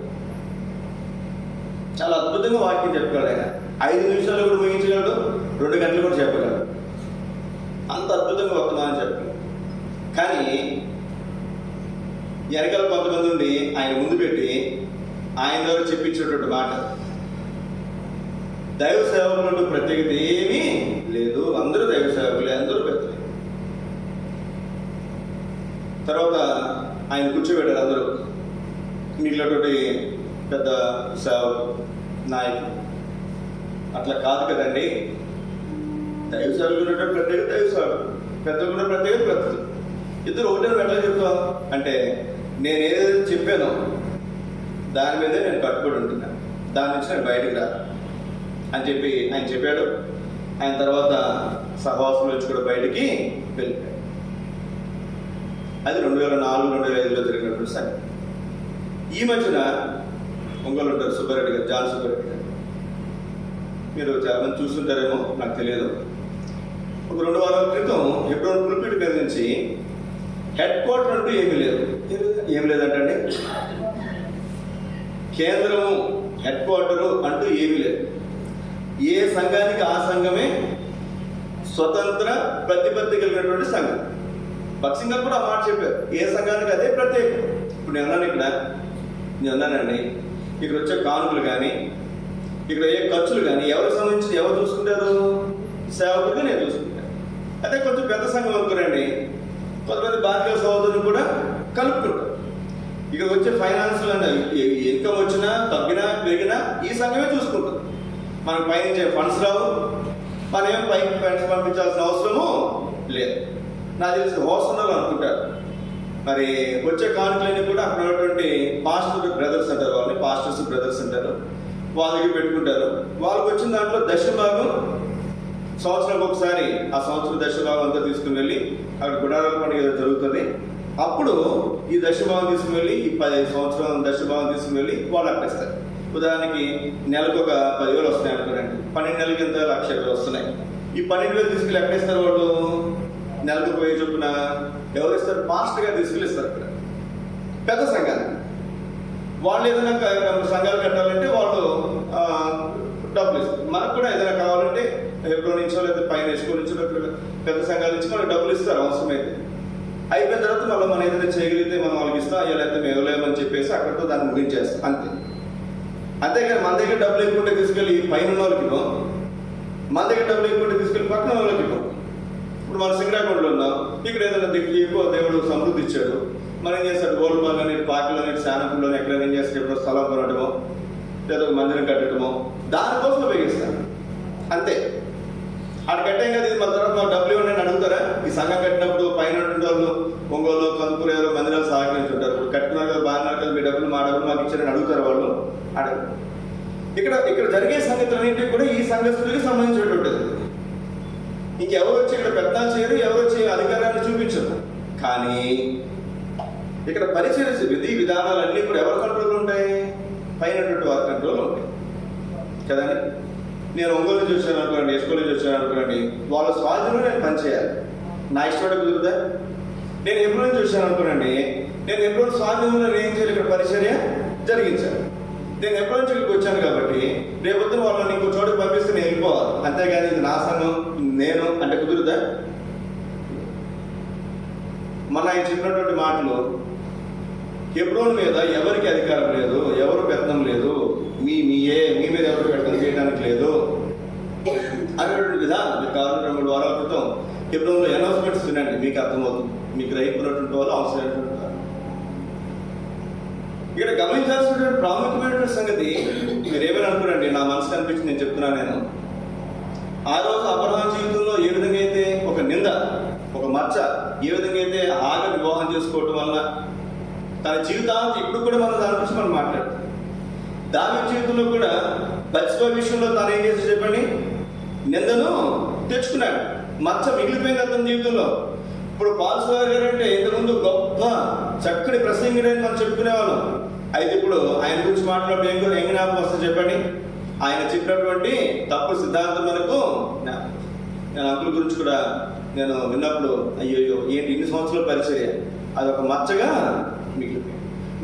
Speaker 1: చాలా అద్భుతంగా వాక్యం చెప్పగలడు ఆయన. 5 నిమిషాలు కూడా ముగించగలడు, 2 గంటలు కూడా చెప్పగలడు. అంత అద్భుతంగా వర్తమానం చెప్పగలడు. కానీ వెనకాల కొంతమంది ఉండి ఆయన ముందు పెట్టి ఆయన ద్వారా చెప్పించేటువంటి మాట, దైవ సేవకులు ప్రత్యేకత ఏమీ లేదు, అందరూ దైవ సేవకులే, అందరూ పెద్దలే. తర్వాత ఆయన కూర్చోబెట్టారు అందరూ మిగిలినటువంటి పెద్ద సేవకులు, నాయకులు. అట్లా కాదు కదండి. దైవ సేవకులు ఉన్నటువంటి ప్రత్యేకత దైవ సేవకులు, పెద్దలు కూడా ప్రత్యేకత పెద్దలు. ఇద్దరు ఒకటే ఎట్లా చెప్తాం అంటే నేను ఏదైతే చెప్పానో దాని మీదే నేను కట్టుబడి ఉంటున్నాను, దాని నుంచి నేను బయటకు రా అని చెప్పి ఆయన చెప్పాడు. ఆయన తర్వాత సహవాసం నుంచి కూడా బయటికి వెళ్ళిపోయాడు. అది 2004, 2005లో జరిగినటువంటి సంగతి. ఈ మధ్యన ఒంగోలు ఉంటారు సుబ్బారెడ్డి గారు, జాన్ సుబ్బారెడ్డి గారు, మీరు చాలా మంది చూస్తుంటారేమో నాకు తెలియదు. ఒక 2 వారాల క్రితం ఎబ్రోన్ పుల్పిట్ మీద నుంచి హెడ్ క్వార్టర్ అంటూ ఏమీ లేదంటండి. కేంద్రము, హెడ్ క్వార్టరు అంటూ ఏమీ లేదు. ఏ సంఘానికి ఆ సంఘమే స్వతంత్ర ప్రతిపత్తి కలిగినటువంటి సంఘం. భక్సింగ్ గారు కూడా ఆ మాట చెప్పారు, ఏ సంఘానికి అదే ప్రత్యేకం. ఇప్పుడు నేను అన్నానండి, ఇక్కడ వచ్చే కానుకలు కానీ ఇక్కడ ఏ ఖర్చులు కానీ ఎవరికి సంబంధించి ఎవరు చూసుకుంటారు? సేవకులుగా నేను చూసుకుంటాను. అదే కొంచెం పెద్ద సంఘం అనుకోరండి, కొంతమంది బాధ్యత సహోదరులు కూడా కలుపుకుంటారు. ఇక్కడ వచ్చే ఫైనాన్షియల్ అంటే ఇన్కమ్ వచ్చినా తగ్గినా పెరిగినా ఈ సంఘమే చూసుకుంటుంది. మనకు పైనుంచే ఫండ్స్ రావు, మనం ఏం పైకి ఫండ్స్ పంపించాల్సిన అవసరము లేదు. నాకు తెలిసి హోస్టల్ అనుకుంటారు. మరి వచ్చే కానుకలన్నీ కూడా అక్కడ ఉన్నటువంటి పాస్టర్ బ్రదర్స్ అంటారు, వాళ్ళని పాస్టర్స్ బ్రదర్స్ అంటారు, వాళ్ళ దగ్గర పెట్టుకుంటారు. వాళ్ళకి వచ్చిన దాంట్లో దశభాగం సంవత్సరానికి ఒకసారి ఆ సంవత్సరం దశభాగం అంతా తీసుకుని వెళ్ళి అక్కడ గుడారాల పండుగ జరుగుతుంది. అప్పుడు ఈ దశభాగం తీసుకుని వెళ్ళి ఈ 15 సంవత్సరం దశభాగం తీసుకుని వెళ్ళి వాళ్ళు అప్పేస్తారు. ఉదాహరణకి నెలకు ఒక 10,000 వస్తున్నాయి అనుకోండి, 12 నెలలకి ఎంత 1,00,000 వస్తున్నాయి. ఈ 12,000 తీసుకెళ్ళి ఎక్కడేస్తారు వాళ్ళు? నెలకు 1,000 చొప్పున ఎవరు ఇస్తారు? మాస్టర్ గారు తీసుకెళ్ళి ఇస్తారు. ఇక్కడ పెద్ద సంఘాలు వాళ్ళు ఏదైనా సంఘాలు కట్టాలంటే వాళ్ళు డబ్బులు ఇస్తారు. మనకు కూడా ఏదైనా కావాలంటే ఎప్పుడో నుంచో లేదా పైన స్కూల్ నుంచో పెద్ద సంఘాల నుంచి మనకు డబ్బులు ఇస్తారు అవసరమైతే. అయిపోయిన తర్వాత మళ్ళీ మనం ఏదైనా చేయగలిగితే మనం వాళ్ళకి ఇస్తాం, అయ్యో లేకపోతే మేము ఇవ్వలేమని చెప్పేసి అక్కడితో దాన్ని ముగించేస్తాం అంతే. అంతేగాని మన దగ్గర డబ్బులు ఎక్కుంటే తీసుకెళ్ళి పైన వాళ్ళకి ఇవ్వం, మన దగ్గర డబ్బులు ఎక్కుంటే తీసుకెళ్ళి పక్కన వాళ్ళకి ఇవ్వం. ఇప్పుడు మన సింగరాకొండలో ఉన్నాం, ఇక్కడ ఏదైనా ఎక్కువ దేవుడు సమృద్ధి ఇచ్చాడు, మనం ఏం చేస్తాడు? గోల్డ్ బాల్లోని, పాకలోని, శానపుల్లోని ఎక్కడైనా ఏం చేస్తాడు? ఎప్పుడో స్థలం కొనటమో లేదా ఒక మందిరం కట్టడమో దానికోసం ఉపయోగిస్తాను అంతే. అక్కడ కట్టాం కదా, ఇది మన తర్వాత మా డబ్బులు ఇవ్వండి అడుగుతారా? ఈ సంఘం కట్టినప్పుడు పైన వాళ్ళు ఒంగోలు, కందుకూరు ఎవరో మందిరాలు సహకరించుంటారు. ఇప్పుడు కట్టుకున్నారు కదా, బాగున్నారు కదా, మీ డబ్బులు మా డబ్బులు మాకు ఇచ్చారని అడుగుతారు వాళ్ళు? అడగరు. ఇక్కడ జరిగే సంగతులన్నింటినీ కూడా ఈ సంఘస్థులకి సంబంధించినటువంటిది. ఇంకెవరు వచ్చి ఇక్కడ పెత్తనాలు చేయరు, ఎవరు వచ్చి అధికారాన్ని చూపించరు. కానీ ఇక్కడ పరిచయ విధి విధానాలన్నీ కూడా ఎవరి కంట్రోల్ ఉంటాయి? పైనటువంటి వారి కంట్రోల్ ఉంటాయి కదండి. నేను ఒంగోలు నుంచి వచ్చాను అనుకోండి, ఎస్కోలు నుంచి వచ్చాను అనుకోండి, వాళ్ళ స్వాధీనంలో నేను పనిచేయాలి. నా ఇష్టపడే కుదురుతా? నేను ఎప్పుడు నుంచి వచ్చాను అనుకోనండి, నేను ఎప్పుడు స్వాధీనంలో ఏం చేయాలి? ఇక్కడ పరిచర్య జరిగించాలి. నేను ఎప్పటి నుంచి ఇక్కడికి వచ్చాను కాబట్టి రేపొద్దున వాళ్ళని ఇంకో చోటుకు పంపిస్తే నేను వెళ్ళిపోవాలి. అంతేగాని ఇది నా సంఘం నేను అంటే కుదురుతా? మన ఆయన చెప్పినటువంటి మాటలు, హెబ్రోను మీద ఎవరికి అధికారం లేదు, ఎవరు పెత్తనం లేదు, మీ మీద ఎవరు పెత్తనం చేయడానికి లేదు అనేటువంటి విధానం. మీరు కావాలంటే 2 వారాల క్రితం హెబ్రోన్లో అనౌన్స్మెంట్స్ వినండి, మీకు అర్థమవుతుంది. మీకు రైతున్నటువంటి వాళ్ళు అవసరమైనటువంటి వారు. ఇక్కడ గమనించాల్సినటువంటి ప్రాముఖ్యమైనటువంటి సంగతి, మీరు ఏమైనా అనుకోరండి, నా మనసు కనిపించి నేను చెప్తున్నాను. నేను ఆ రోజు అబ్రహాం జీవితంలో ఏ విధంగా అయితే ఒక నింద, ఒక మచ్చ, ఏ విధంగా అయితే ఆగ వివాహం చేసుకోవటం వల్ల తన జీవితాంతం ఇప్పుడు కూడా మనం దాని గురించి మనం మాట్లాడతాం. దావీదు జీవితంలో కూడా బత్షెబా విషయంలో తాను ఏం చేసి చెప్పండి, నిందను తెచ్చుకున్నాడు. మచ్చ మిగిలిపోయింది అతని జీవితంలో. ఇప్పుడు పాల్స్ గారు అంటే ఇంతకుముందు గొప్ప చక్కటి ప్రసంగిడని మనం చెప్పుకునేవాళ్ళం. అయితే ఇప్పుడు ఆయన గురించి మాట్లాడే ఏం జ్ఞాపకం వస్తుంది చెప్పండి? ఆయన చెప్పినటువంటి తప్పు సిద్ధాంతం మనకు. నేను అంకుల్ గురించి కూడా నేను విన్నప్పుడు అయ్యో ఏంటి ఇన్ని సంవత్సరాల పరిచర్య, అదొక మచ్చగా మిగిలిపోయింది.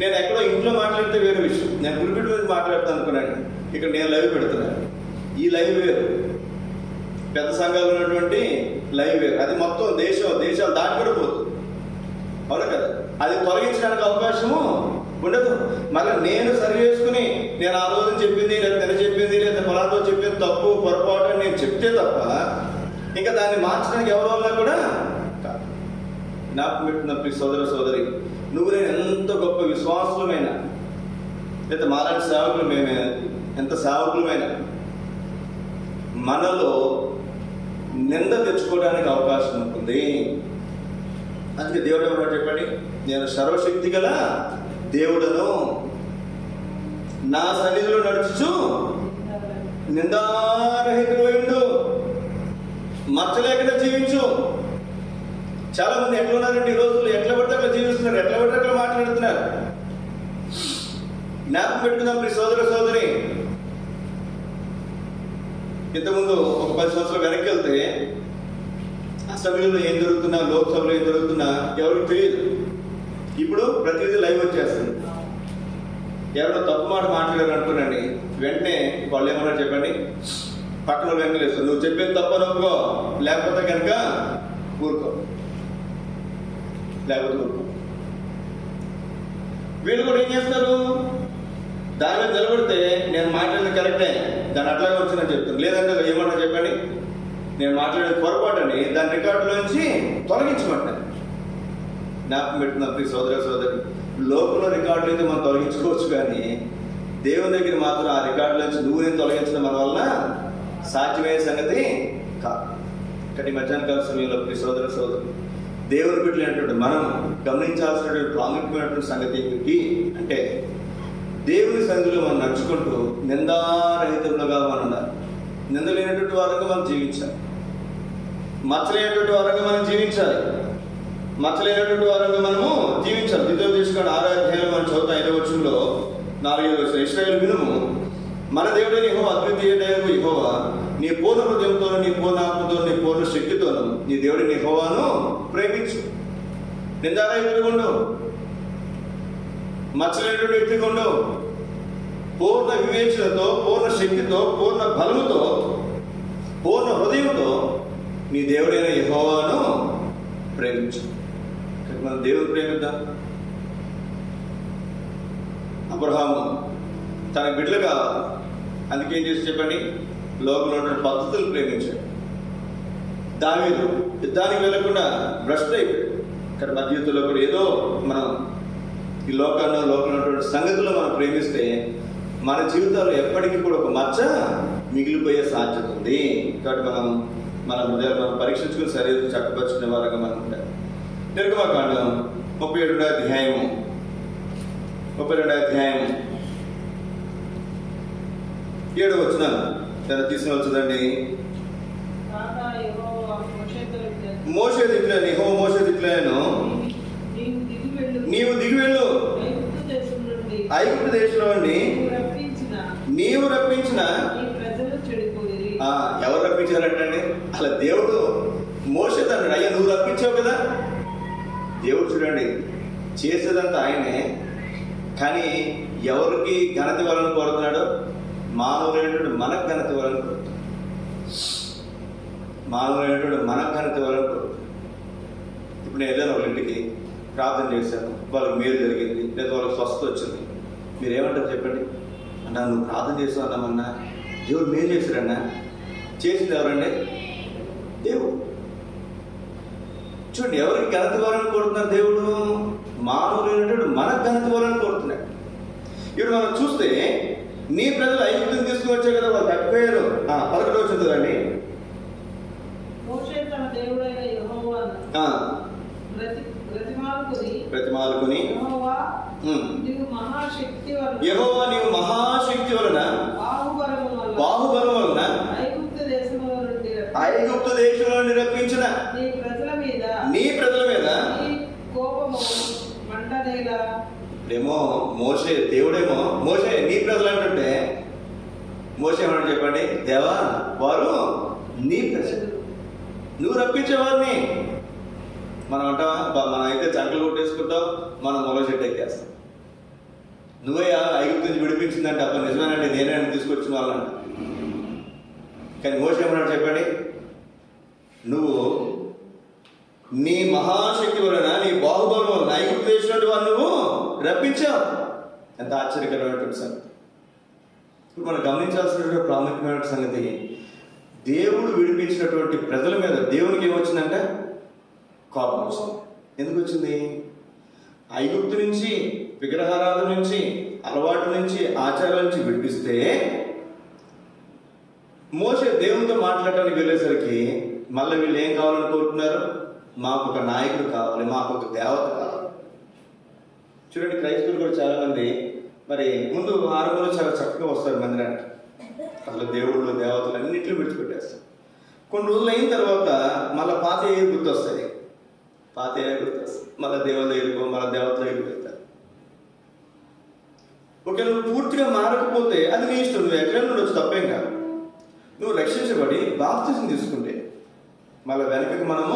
Speaker 1: నేను ఎక్కడో ఇంట్లో మాట్లాడితే వేరే విషయం, నేను గురిపెట్టి గురించి మాట్లాడతాను అనుకున్నాను. ఇక్కడ నేను లైవ్ పెడుతున్నాను. ఈ లైవ్ వేరు, పెద్ద సంఘాలు ఉన్నటువంటి లైవ్ వేరు. అది మొత్తం దేశాలు దాటి కూడా పోతుంది, అవును కదా? అది తొలగించడానికి అవకాశము ఉండదు. మళ్ళీ నేను సరి చేసుకుని నేను ఆ రోజు చెప్పింది లేదా నెల చెప్పింది లేదా పొలాతో చెప్పింది తప్పు పొరపాటు అని నేను చెప్తే తప్ప ఇంకా దాన్ని మార్చడానికి ఎవరి వల్ల కూడా నాకు పెట్టినప్పుడు సోదరి నువ్వు నేను ఎంత గొప్ప విశ్వాసులమైన లేదా మాలాంటి సేవకులు మేమే ఎంత సేవకులమైన మనలో నింద తెచ్చుకోవడానికి అవకాశం ఉంటుంది. అందుకే దేవుడు ఎవరో చెప్పండి, నేను సర్వశక్తి గల దేవుడను, నా సన్నిధిలో నడుచుచు నిందారహితుడు, మచ్చలేకుండా జీవించు. చాలా మంది ఎట్లా ఉన్నారంటే ఈ రోజుల్లో ఎట్లా పడితే అట్లా జీవిస్తున్నారు, ఎట్లా పడితే అట్లా మాట్లాడుతున్నారు. జ్ఞాపకం పెట్టుకుందాం మీ సోదరి. ఇంతకుముందు ఒక 10 సంవత్సరాలు వెనక్కి వెళ్తే అసెంబ్లీలో ఏం జరుగుతున్నా, లోక్సభలో ఏం జరుగుతున్నా ఎవరికి తెలియదు. ఇప్పుడు ప్రతిదీ లైవ్ వచ్చేస్తుంది. ఎవరో తప్పు మాట మాట్లాడారు అనుకోనండి, వెంటనే వాళ్ళు ఏమన్నా చెప్పండి, పక్కన వెంకలేస్తారు, నువ్వు చెప్పేది తప్ప నొప్పుకో, లేకపోతే కనుక ఊరుకో. వీళ్ళు కూడా ఏం చేస్తారు, దాని మీద నిలబడితే నేను మాట్లాడేది కరెక్టే, దాన్ని అట్లాగే వచ్చిందని చెప్తాను. లేదంటే ఏమన్నా చెప్పండి, నేను మాట్లాడేది పొరపాటు అని దాని రికార్డులోంచి తొలగించమంటాను. జ్ఞాపకం పెట్టినప్పుడు సోదరి లోకంలో రికార్డులు అయితే మనం తొలగించుకోవచ్చు, కానీ దేవుని దగ్గర మాత్రం ఆ రికార్డులోంచి నువ్వు నేను తొలగించడం మన వలన సాధ్యమయ్యే సంగతి కాదు. కానీ మధ్యాహ్న కాల సమయంలో సోదరు దేవుని బిడ్డలైనటువంటి మనం గమనించాల్సినటువంటి ప్రాముఖ్యమైనటువంటి సంగతి ఏమిటి అంటే, దేవుని సన్నిధిలో మనం నడుచుకుంటూ నిందారహితులుగా మనం ఉండాలి. నింద లేనటువంటి వారంగా మనం జీవించాలి, మచ్చలేనటువంటి వారంగా మనం జీవించాలి, మచ్చలేనటువంటి వారంగా మనము జీవించాలి. ద్వితీయోపదేశకాండ 6వ అధ్యాయంలో మనం చదువుతాం 5వ వచనంలో 4వ వచనం, ఇశ్రాయేలు వినుము, మన దేవుడైన యెహోవా అద్వితీయుడైన యెహోవా నీ పూర్ణ హృదయంతోను, నీ పూర్ణ ఆత్మతో, నీ పూర్ణ శక్తితోను నీ దేవుడిని యెహోవాను ప్రేమించు. నిందారహితుడిగా ఉండు, మచ్చలేనటువంటి వ్యక్తిగా ఉండు, పూర్ణ వివేచనతో, పూర్ణ శక్తితో, పూర్ణ బలముతో, పూర్ణ హృదయంతో నీ దేవుడైన యెహోవాను ప్రేమించు. మనం దేవుని ప్రేమిద్దాం. అబ్రహాము తన బిడ్డలు కావాలి, అందుకేం చేసి చెప్పండి, లోకంలో ఉన్న పద్ధతులు ప్రేమించాడు. దావీదు యుద్ధానికి వెళ్లకుండా భ్రష్టు అయిపోయాడు. ఇక్కడ మన జీవితంలో కూడా ఏదో మనం ఈ లోకంలో ఉన్నటువంటి సంగతుల్లో మనం ప్రేమిస్తే మన జీవితాల్లో ఎప్పటికీ కూడా ఒక మచ్చ మిగిలిపోయే సాధ్యత ఉంది. కాబట్టి మన హృదయాలు మనం పరీక్షించుకుని శరీరం చక్కపరుచుకునే వారంగా మనం ఉండాలి. నిర్గమకాండం 32వ అధ్యాయము 7వ వచనం తీసుకుని వచ్చుదండి.
Speaker 2: కాగా యెహోవా మోషేతో ఇట్లా
Speaker 1: మోషే తిట్లేను, యెహోవా మోషే తిట్లేను, నీవు దిగి వెళ్ళు, ఐగుప్తు దేశంలో నుండి నీవు రప్పించిన ఎవరు రప్పించారంటండి? అలా దేవుడు మోషే అన్నాడు, అయ్యా నువ్వు రప్పించావు కదా. దేవుడు చూడండి చేసేదంతా ఆయనే, కానీ ఎవరికి ఘనత ఇవ్వాలని కోరుతున్నాడు? మానవులైనటువంటి మనకు ఘనత ఇవ్వాలని కోరుతున్నాడు. మానవులైనటువంటి మనకు ఘనత ఇవ్వాలని కోరుతున్నాడు. ఇప్పుడు నేను వెళ్ళాను వాళ్ళ ఇంటికి, ప్రార్థన చేశాను, వాళ్ళకి మేలు జరిగింది, లేదా వాళ్ళకి స్వస్థత వచ్చింది. మీరు ఏమంటారు చెప్పండి? అన్నా నువ్వు ప్రార్థన చేస్తావు అన్నామన్నా, దేవుడు మేలు చేశారన్నా. చేసింది ఎవరండి? దేవుడు. చూడండి ఎవరికి ఘనత ఇవ్వాలని కోరుతున్నారు దేవుడు? మానవులైనటువంటి మనకు ఘనత ఇవ్వాలని కోరుతున్నాడు. ఇప్పుడు మనం చూస్తే నీ ప్రజలు ఐగుప్తుని తీసుకువచ్చారు కదా, వాళ్ళు తప్పిపోయారు. 11 వచ్చింది కదండి. ప్రతిమాలుకుని యెహోవా నీవు మహాశక్తి వలన బాహుబలం వలన ఐగుప్తు దేశంలో నుండి రప్పించిన నీ ప్రజల మీద ఏమో మోషే, దేవుడేమో మోషే నీ ప్రజలు అంటుంటే మోషే ఏమన్నా చెప్పండి, దేవా వారు నీ ప్రజలు, నువ్వు రప్పించేవారిని. మనం అంటావా? మనం అయితే చంకలు కొట్టేసుకుంటాం, మనం మొల చెట్టు ఎక్కేస్తాం. నువ్వే ఐగుప్తు నుంచి విడిపించిందంటే అప్పుడు నిజమేనండి, నేనే తీసుకొచ్చిన వాళ్ళంట. కానీ మోషే ఏమన్నాడు చెప్పండి, నువ్వు నీ మహాశక్తి వలన నీ బాహుబలం వలన ఐగుప్తు దేశంలో వారు నువ్వు రప్పించావు. ఎంత ఆశ్చర్యకరమైనటువంటి సంగతి. ఇప్పుడు మనం గమనించాల్సినటువంటి ప్రాముఖ్యమైన సంగతి, దేవుడు విడిపించినటువంటి ప్రజల మీద దేవునికి ఏమొచ్చిందంటే కోపం వచ్చింది. ఎందుకు వచ్చింది? ఐగుప్తు నుంచి, విగ్రహారాధన నుంచి, అలవాటు నుంచి, ఆచారాల నుంచి విడిపిస్తే మోషే దేవునితో మాట్లాడటానికి వెళ్ళేసరికి మళ్ళీ వీళ్ళు ఏం కావాలని కోరుకున్నారు? మాకు ఒక నాయకుడు కావాలి, మాకు ఒక దేవత కావాలి. చూడండి క్రైస్తవులు కూడా చాలా మంది మరి ముందు ఆరంభంలో చాలా చక్కగా వస్తారు మందిరానికి, అసలు దేవుళ్ళు దేవతలు అన్నింటినీ విడిచిపెట్టేస్తారు. కొన్ని రోజులు అయిన తర్వాత మళ్ళీ పాత ఏ గుర్తొస్తుంది, పాత ఏ గుర్తొస్తుంది, మళ్ళీ దేవుళ్ళ దగ్గరికి, మళ్ళీ దేవతలు వెళ్ళిపోతారు. ఒకవేళ నువ్వు పూర్తిగా మారకపోతే అది నీ ఇష్టం, నువ్వు ఎక్కడైనా ఉండొచ్చు, తప్పేం కాదు. నువ్వు రక్షించబడి బాప్తిసం తీసుకుంటే మళ్ళీ వెనకకి మనము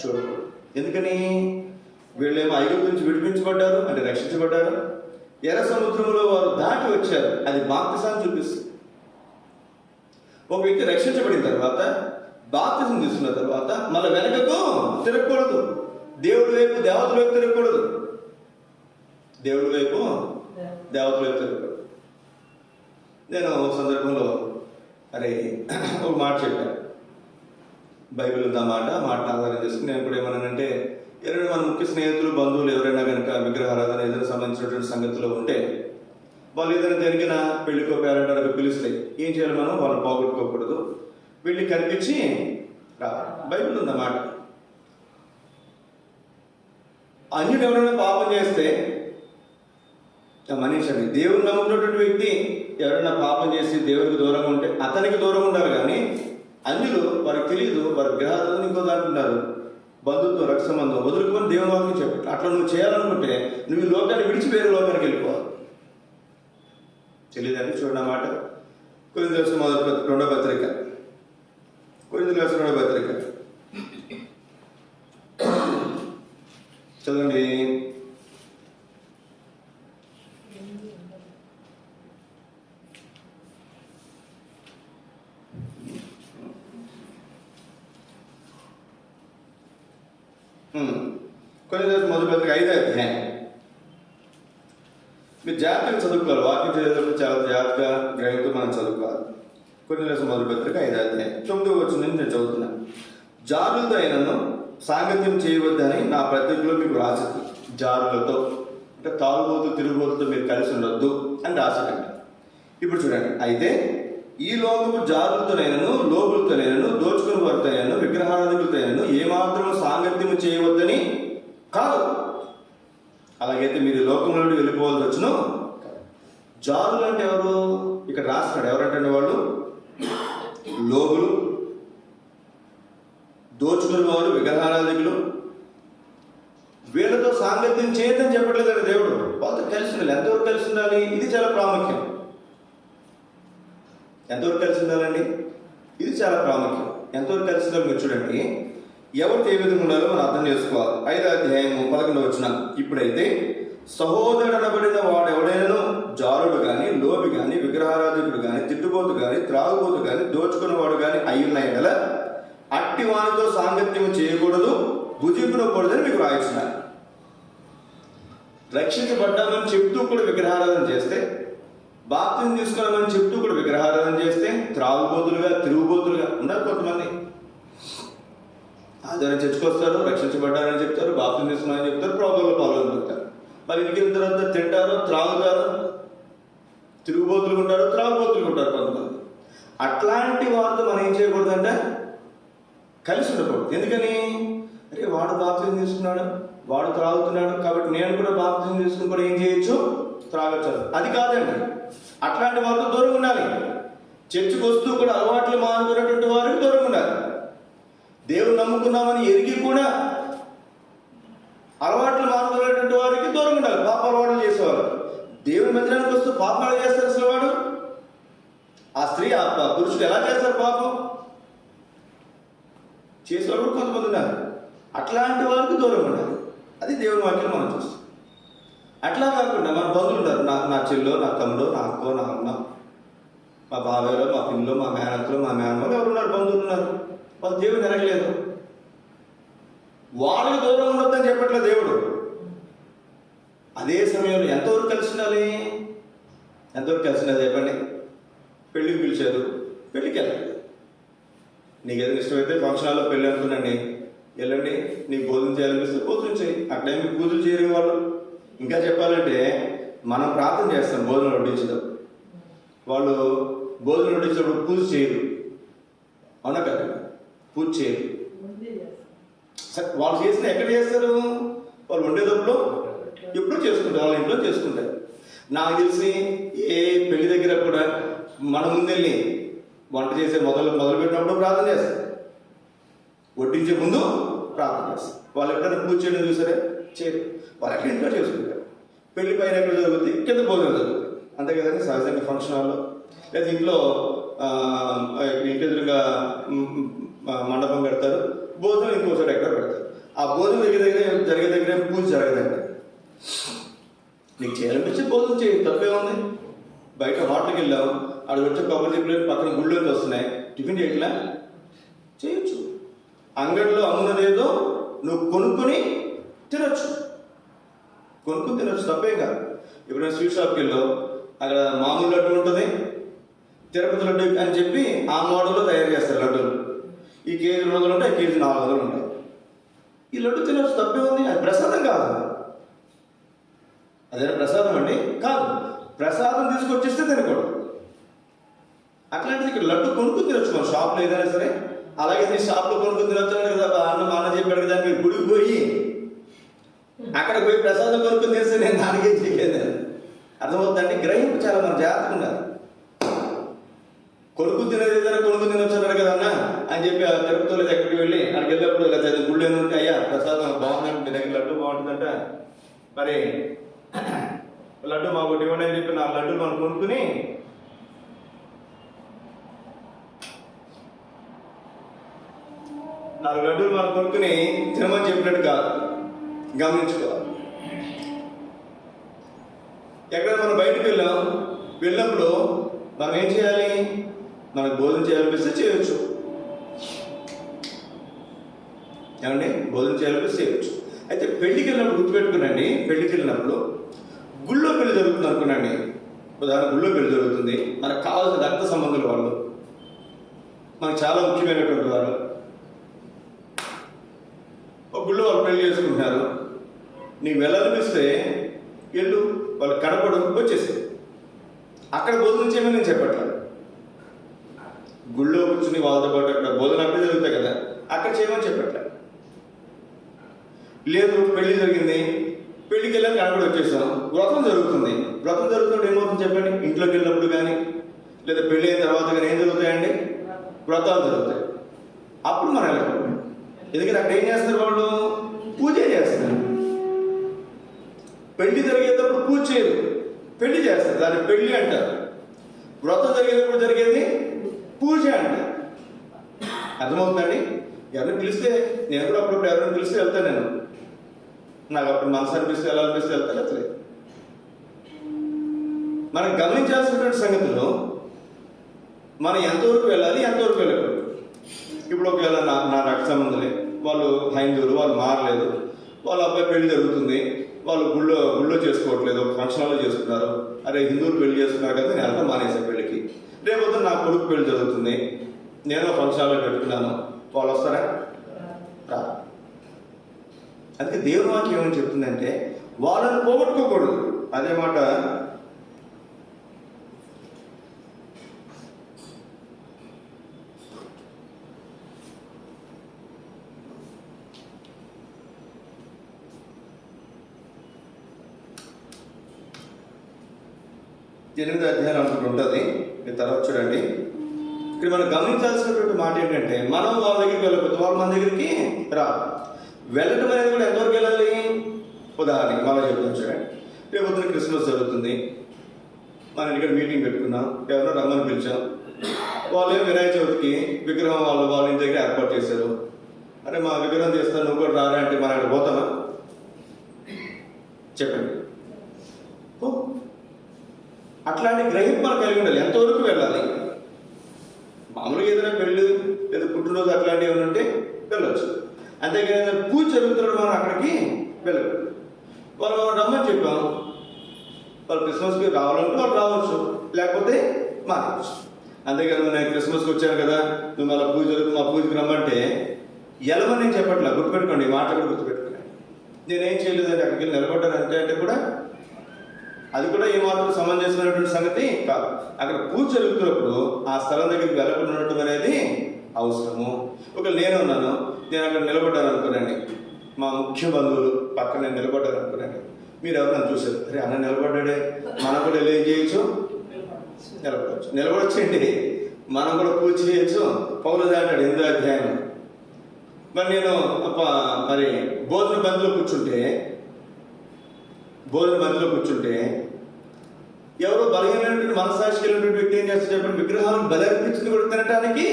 Speaker 1: చూడకూడదు. ఎందుకని? వీళ్ళేమో ఐగుప్తు నుంచి విడిపించబడ్డారు అంటే రక్షించబడ్డారు, ఎర్ర సముద్రంలో వారు దాటి వచ్చారు, అది బాప్తిసాన్ని చూపిస్తుంది. ఒక వ్యక్తి రక్షించబడిన తర్వాత బాప్తిసం తీసుకున్న తర్వాత మళ్ళీ వెనకకు తిరగకూడదు, దేవుడి వైపు దేవతల వైపు తిరగకూడదు, దేవుడి వైపు దేవతల వైపు తిరగకూడదు. నేను ఒక సందర్భంలో ఒక మాట చెప్పాను, బైబిల్ ఉంది, మాట ఆధారం చేసుకుని నేను కూడా ఏమన్నానంటే, ఎవరైనా మన ముఖ్య స్నేహితులు, బంధువులు ఎవరైనా కనుక విగ్రహారాధన ఏదైనా సంబంధించినటువంటి సంగతిలో ఉంటే, వాళ్ళు ఏదైనా జరిగిన పెళ్లికో పేరంటానికి పిలిస్తే ఏం చేయాలి? మనం వాళ్ళు పోగొట్టుకోకూడదు, వెళ్ళి కనిపించి రావాలి. బైబిల్ ఉందన్నమాట. అన్యుడు ఎవరైనా పాపం చేస్తే మనిషి దేవుని నమ్ముకున్నటువంటి వ్యక్తి ఎవరైనా పాపం చేసి దేవునికి దూరంగా ఉంటే అతనికి దూరంగా ఉండాలి. కానీ అన్యులు వారికి తెలియదు, వారి గ్రహాలను ఇంకో దాంటున్నారు, బంధుత్వం రక్త సంబంధం వదులుకొని దేవుని వాక్యం చెప్పి అట్లా నువ్వు చేయాలనుకుంటే నువ్వు ఈ లోకాన్ని విడిచి వేరే లోకానికి వెళ్ళిపోవాలి. తెలియదండి. చూడండి అన్నమాట. కొరింథీయులకు రాసిన రెండవ పత్రిక, కొరింథీయులకు రాసిన రెండవ పత్రిక చదవండి. కొరింథీయులకు మొదటి పత్రిక 5వ అధ్యాయం. మీరు జాగ్రత్తగా చదువుకోవాలి, వాక్యం చదివేటప్పుడు చాలా జాగ్రత్తగా గ్రహింతో మనం చదువుకోవాలి. కొరింథీయులకు మొదటి పత్రిక 5వ అధ్యాయం 9వ వచనం నుంచి నేను చదువుతున్నాను. జారులతో అయినను సాంగత్యం చేయవద్దని నా పత్రికలో మీకు రాసిద్దు. జారులతో అంటే తాగుబోతు తిరుగుబోతుతో మీరు కలిసి ఉండొద్దు అని రాసికండి. ఇప్పుడు చూడండి, అయితే ఈ లోకపు జారులతోనైనను, లోబులతోనైనను, దోచుకుని వారితోనైనను, విగ్రహారాధకులతోనైనను ఏమాత్రము సాంగత్యము చేయవద్దని కాదు. అలాగైతే మీరు లోకంలో నుండి వెళ్ళిపోవాల్సి వచ్చును. జారులు అంటే ఎవరు? ఇక్కడ రాస్తున్నాడు. ఎవరంటే వాళ్ళు లోబులు, ఎంతవరకు కలిసి ఉండాలండి? ఇది చాలా ప్రాముఖ్యం. ఎంతవరకు కలిసి ఉండాలి మీరు చూడండి. ఎవరితో ఏ విధంగా ఉండాలో మనం అర్థం చేసుకోవాలి. 5వ అధ్యాయము 11వ వచనం. ఇప్పుడైతే సహోదరుడనబడిన వాడు ఎవడైనా జారుడు కానీ, లోబి కానీ, విగ్రహారాధకుడు కానీ, తిట్టుబోతు కానీ, త్రాగుబోతు కానీ, దోచుకున్నవాడు కానీ అయ్యున్న ఎడల అట్టి వానితో సాంగత్యం చేయకూడదు, భుజింపునకూడదని మీకు రాయించున్నాను. రక్షించబడ్డామని చెప్తూ కూడా విగ్రహారాధన చేస్తే, బాప్తిజం తీసుకున్నామని చెప్తూ కూడా విగ్రహారాధన చేస్తే, త్రాగుబోతులుగా, తిరుగుబోతులుగా ఉన్నారు కొంతమంది. ఆధారం చర్చకొస్తారు, రక్షించబడ్డారని చెప్తారు, బాప్తిజం తీసుకున్నారని చెప్తారు, ప్రాబ్లంలో పాల్గొంటారు. మరి ఇంటికి తర్వాత తింటారు, త్రాగుతారు, తిరుగుబోతులు ఉంటారు, త్రాగుబోతులు ఉంటారు కొంతమంది. అట్లాంటి వారితో మనం ఏం చేయకూడదంటే కలిసి ఉండకూడదు. ఎందుకని? అరే వాడు బాప్తిజం తీసుకున్నాడు, వాడు త్రాగుతున్నాడు, కాబట్టి నేను కూడా బాప్తిజం తీసుకుని కూడా ఏం చేయొచ్చు, త్రాగచ్చు. అది కాదండి. అట్లాంటి వారితో దూరంగా ఉండాలి. చర్చకు వస్తూ కూడా అలవాట్లు మానుకున్నటువంటి వారికి దూరంగా ఉండాలి. దేవుడు నమ్ముకున్నామని ఎరిగి కూడా అలవాట్లు మానుకునేటువంటి వారికి దూరంగా ఉండాలి. పాప అలవాట్లు చేసేవారు. దేవుని మందిరానికి వస్తూ పాపాలు చేస్తారు అసలు వాడు. ఆ స్త్రీ ఆ పురుషుడు ఎలా చేస్తారు పాపం? చేసేవాడు కొంతమంది ఉన్నారు. అట్లాంటి వారికి దూరంగా ఉండాలి. అది దేవుని వాక్యం మనం చూస్తాం. అట్లా కాకుండా మన బంధువులు ఉన్నారు. నా చెల్లో, నా తమ్ముడు, నా అక్కో, నా అమ్మ, మా బాబాయ్లో, మా పిల్లో, మా మేనత్తలో, మా మేనమ్మలో ఎవరు ఉన్నారు? బంధువులు ఉన్నారు. వాళ్ళు దేవుడు జరగలేదు. వాళ్ళకి దూరం ఉండొద్దని చెప్పట్లేదు దేవుడు. అదే సమయంలో ఎంతవరకు కలిసి ఉండాలి? ఎంతవరకు కలిసి ఉండాలి చెప్పండి. పెళ్ళికి పిలిచారు, పెళ్ళికి వెళ్ళండి. నీకు ఏదైనా ఇష్టమైతే ఫంక్షన్ హాల్లో పెళ్ళి అనుకున్నాండి, వెళ్ళండి. నీకు భోజనం చేయాలనిపిస్తే భోజనం చేయి. అక్కడే మీకు పూజలు చేయని వాళ్ళు. ఇంకా చెప్పాలంటే మనం ప్రార్థన చేస్తాం భోజనం వడ్డించడం. వాళ్ళు భోజనం వడ్డించినప్పుడు పూజ చేయరు. అవునా కదా? పూజ చేయరు. వాళ్ళు చేసిన ఎక్కడ చేస్తారు? వాళ్ళు వండేటప్పుడు ఎప్పుడు చేసుకుంటారు, వాళ్ళ ఇంట్లో చేసుకుంటారు. నాకు తెలిసి ఏ పెళ్లి దగ్గర కూడా మన ముందెళ్ళి వంట చేసే మొదలుపెట్టినప్పుడు ప్రార్థన చేస్తారు. వడ్డించే ముందు ప్రార్థన చేస్తారు. వాళ్ళు ఎక్కడైనా పూజ చేయడం చూసారే? చేయరు. వాళ్ళు ఎక్కడ ఇంట్లో చేసుకుంటారు. పెళ్లి పైన ఎక్కడ జరుగుతుంది? కింద భోజనం జరుగుతుంది. అంతే కదండి. సహజంగా ఫంక్షన్ హాల్లో లేదా ఇంట్లో ఇంటి ఎదురుగా మండపం కడతారు, భోజనం ఇంకోసారి ఎక్కడ పెడతారు. ఆ భోజనం జరిగే దగ్గర పూజ జరగదండి. నీకు చేయాలనిపించి భోజనం చేయి, తప్పే ఉంది. బయట హోటల్కి వెళ్ళావు, అక్కడ వచ్చే కొబ్బరి చెప్పులు పక్కన గుళ్ళోకి వస్తున్నాయి, టిఫిన్ చేయట్లా? చేయొచ్చు. అంగడిలో అమ్మున్నదేదో నువ్వు కొనుక్కొని తినొచ్చు. కొనుక్కుని తినొచ్చు, తప్పేం కాదు. ఎప్పుడైనా స్వీట్ షాప్కి వెళ్ళావు, అక్కడ మామూలు లడ్డు ఉంటుంది, తిరుపతి లడ్డు అని చెప్పి ఆ మోడల్లో తయారు చేస్తారు లడ్డూలు. ఈ కేజీ 200 ఉంటాయి, కేజీ 400 ఉంటాయి. ఈ లడ్డు తినొచ్చు, తప్పే ఉంది. అది ప్రసాదం కాదు. అదే ప్రసాదం అండి కాదు. ప్రసాదం తీసుకొచ్చేస్తే తినకూడదు. అట్లాంటిది ఇక్కడ లడ్డు కొనుక్కుని తినొచ్చు మన షాప్లో ఏదైనా సరే. అలాగే నీ షాప్లో కొనుక్కుని తినొచ్చు కదా. అన్న చెప్పాడు కదా, మీరు గుడికి పోయి అక్కడ పోయి ప్రసాదం కొనుక్కుని తినేస్తే నేను దానికే చేయలేదు. అర్థమవుతుందండి. గ్రహింపు చాలా మన జాగ్రత్తగా ఉండాలి. కొనుక్కుని తినేది ఏదైనా కొనుక్కుని తినొచ్చారు కదా అన్న అని చెప్పి ఆ తిరుపతిలో లేదా ఎక్కడికి వెళ్ళి అక్కడికి వెళ్ళినప్పుడు లేదా గుళ్ళు ఏముంటే అయ్యా ప్రసాదం బాగుందంటే మీ దగ్గర లడ్డు బాగుంటుందంట, మరి లడ్డు మా ఒకటి ఇవ్వండి అని చెప్పి 4 లడ్డూలు మనం కొనుక్కుని తినమని చెప్పినట్టు కాదు. గమనించుకోవాలి. ఎక్కడ మనం బయటకు వెళ్ళినప్పుడు మనం ఏం చేయాలి? మనకు భోజనం చేయాలనిపిస్తే చేయొచ్చు. ఏమండి? భోజనం చేయాలనిపిస్తే చేయొచ్చు. అయితే పెళ్లికి వెళ్ళినప్పుడు గుర్తుపెట్టుకునండి. పెళ్లికి వెళ్ళినప్పుడు గుళ్ళో పెళ్లి జరుగుతుంది అనుకున్నాండి. ఉదాహరణ గుళ్ళో పెళ్లి జరుగుతుంది. మనకు కావాల్సిన రక్త సంబంధులు వాళ్ళు, మనకు చాలా ముఖ్యమైనటువంటి వారు. ఒక గుళ్ళో వాళ్ళు పెళ్లి చేసుకుంటున్నారు. నీకు వెళ్ళాలనిపిస్తే వెళ్ళు, వాళ్ళు కడపడం వచ్చేసి అక్కడ భోజనం చేయమని నేను చెప్పట్లేదు. గుళ్ళో కూర్చుని వాళ్ళతో పాటు అక్కడ భోజనం అప్పుడే జరుగుతాయి కదా, అక్కడ చేయమని చెప్పట్లేదు. లేదు పెళ్లి జరిగింది, పెళ్లికి వెళ్ళాక కడపడి వచ్చేసాం, వ్రతం జరుగుతుంది. వ్రతం జరుగుతున్నప్పుడు ఏమవుతుంది చెప్పండి? ఇంట్లోకి వెళ్ళినప్పుడు కానీ లేదా పెళ్లి అయిన తర్వాత కానీ ఏం జరుగుతాయండి? వ్రతాలు జరుగుతాయి. అప్పుడు మనం వెళ్ళకూడదు. ఎందుకంటే అక్కడ ఏం చేస్తారు? వాళ్ళు పూజే చేస్తారు. పెళ్లి జరిగేటప్పుడు పూజ చేయరు, పెళ్లి చేస్తారు. దాన్ని పెళ్లి అంటారు. వ్రతం జరిగేటప్పుడు జరిగేది పూజ అంట. అర్థమవుతుందండి? ఎవరిని పిలిస్తే నేను కూడా అప్పుడప్పుడు ఎవరిని పిలిస్తే వెళ్తాను. నేను నాకు అప్పుడు మనసు అనిపిస్తే ఎలా అనిపిస్తే వెళ్తాను. వెళ్తలేదు. మనం గమనించాల్సినటువంటి సంగతులు మనం ఎంతవరకు వెళ్ళాలి, ఎంతవరకు వెళ్ళకూడదు. ఇప్పుడు ఒకవేళ నా రక్త సంబంధులే, వాళ్ళు హైందువులు, వాళ్ళు మారలేదు, వాళ్ళ అబ్బాయి పెళ్లి జరుగుతుంది, వాళ్ళు గుళ్ళో చేసుకోవట్లేదు, ఫంక్షన్ హాల్లో చేసుకున్నారు. అరే హిందువులు పెళ్లి చేసుకున్నారు కదా, నేను వెళ్తా మానేసే పెళ్లికి. రేపొద్దు నా కొడుకు పెళ్లి జరుగుతుంది, నేను ఫంక్షన్ హాల్లో పెట్టుకున్నాను, వాళ్ళు వస్తారా? రా. అందుకే దేవుని వాక్యం ఏమని చెప్తుందంటే వాళ్ళని పోగొట్టుకోకూడదు. అదే మాట 8వ అధ్యాయం అనుకుంటూ ఉంటుంది. మీరు తర్వాత చూడండి. ఇక్కడ మనం గమనించాల్సినటువంటి మాట ఏంటంటే మనం వాళ్ళ దగ్గరికి వెళ్ళకపోతే వాళ్ళు మన దగ్గరికి రా. వెళ్ళటం అనేది కూడా ఎంతవరకు వెళ్ళాలి? ఉదాహరణకి మనం చెప్తాం చూడండి. రేపు పొద్దున క్రిస్మస్ జరుగుతుంది, మనం ఇక్కడ మీటింగ్ పెట్టుకున్నాం, ఎవరో రమ్మని పిలిచాం, వాళ్ళు వినాయక చవితికి విగ్రహం వాళ్ళ ఇంటి దగ్గర ఏర్పాటు చేశారు. అరే మా విగ్రహం చేస్తాను, నువ్వు కూడా రారా అంటే మనం అక్కడ పోతామా? చెప్పండి. అట్లాంటి గ్రహింపు మనం కలిగి ఉండాలి. ఎంతవరకు వెళ్ళాలి? మామూలుగా ఏదైనా పెళ్ళి లేదా పుట్టినరోజు అట్లాంటివి ఏమైనా ఉంటే వెళ్ళొచ్చు. అంతేకాని పూజ జరుగుతున్నప్పుడు మనం అక్కడికి వెళ్ళదు. వాళ్ళు రమ్మని చెప్పాం, వాళ్ళు క్రిస్మస్కి రావాలంటే వాళ్ళు రావచ్చు, లేకపోతే మారవచ్చు. అంతేకాదు నేను క్రిస్మస్కి వచ్చాను కదా, నువ్వు మళ్ళీ పూజ జరుగుతుంది, మా పూజకి రమ్మంటే ఎలవని నేను చెప్పట్లా. గుర్తుపెట్టుకోండి, ఈ మాట కూడా గుర్తుపెట్టుకోండి. నేనేం చేయలేదండి, అక్కడికి వెళ్ళి నిలబడ్డాను అంటే కూడా అది కూడా ఏమాత్రం సమంజసమైనటువంటి సంగతి కాదు. అక్కడ పూజ జరుగుతున్నప్పుడు ఆ స్థలం దగ్గరికి వెళ్ళకుండా ఉండటం అనేది అవసరము. ఒకవేళ నేను ఉన్నాను, నేను అక్కడ నిలబడ్డాను అనుకోనండి, మా ముఖ్య బంధువులు పక్కన నేను నిలబడ్డాను అనుకోనండి, మీరు ఎవరు చూశారు, అరే అన్న నిలబడ్డాడే, మనం కూడా వెళ్ళి ఏం చేయొచ్చు? నిలబడొచ్చండి, మనం కూడా పూజ చేయొచ్చు. పౌలు దాటాడు 8వ అధ్యాయం. మరి నేను మరి భోజన బంధిలో కూర్చుంటే ఎవరో బలహీనటువంటి మనసాక్షి కలిగినటువంటి వ్యక్తి ఏం చేస్తారు చెప్పండి? విగ్రహాలను బలర్పించింది కూడా తినడానికి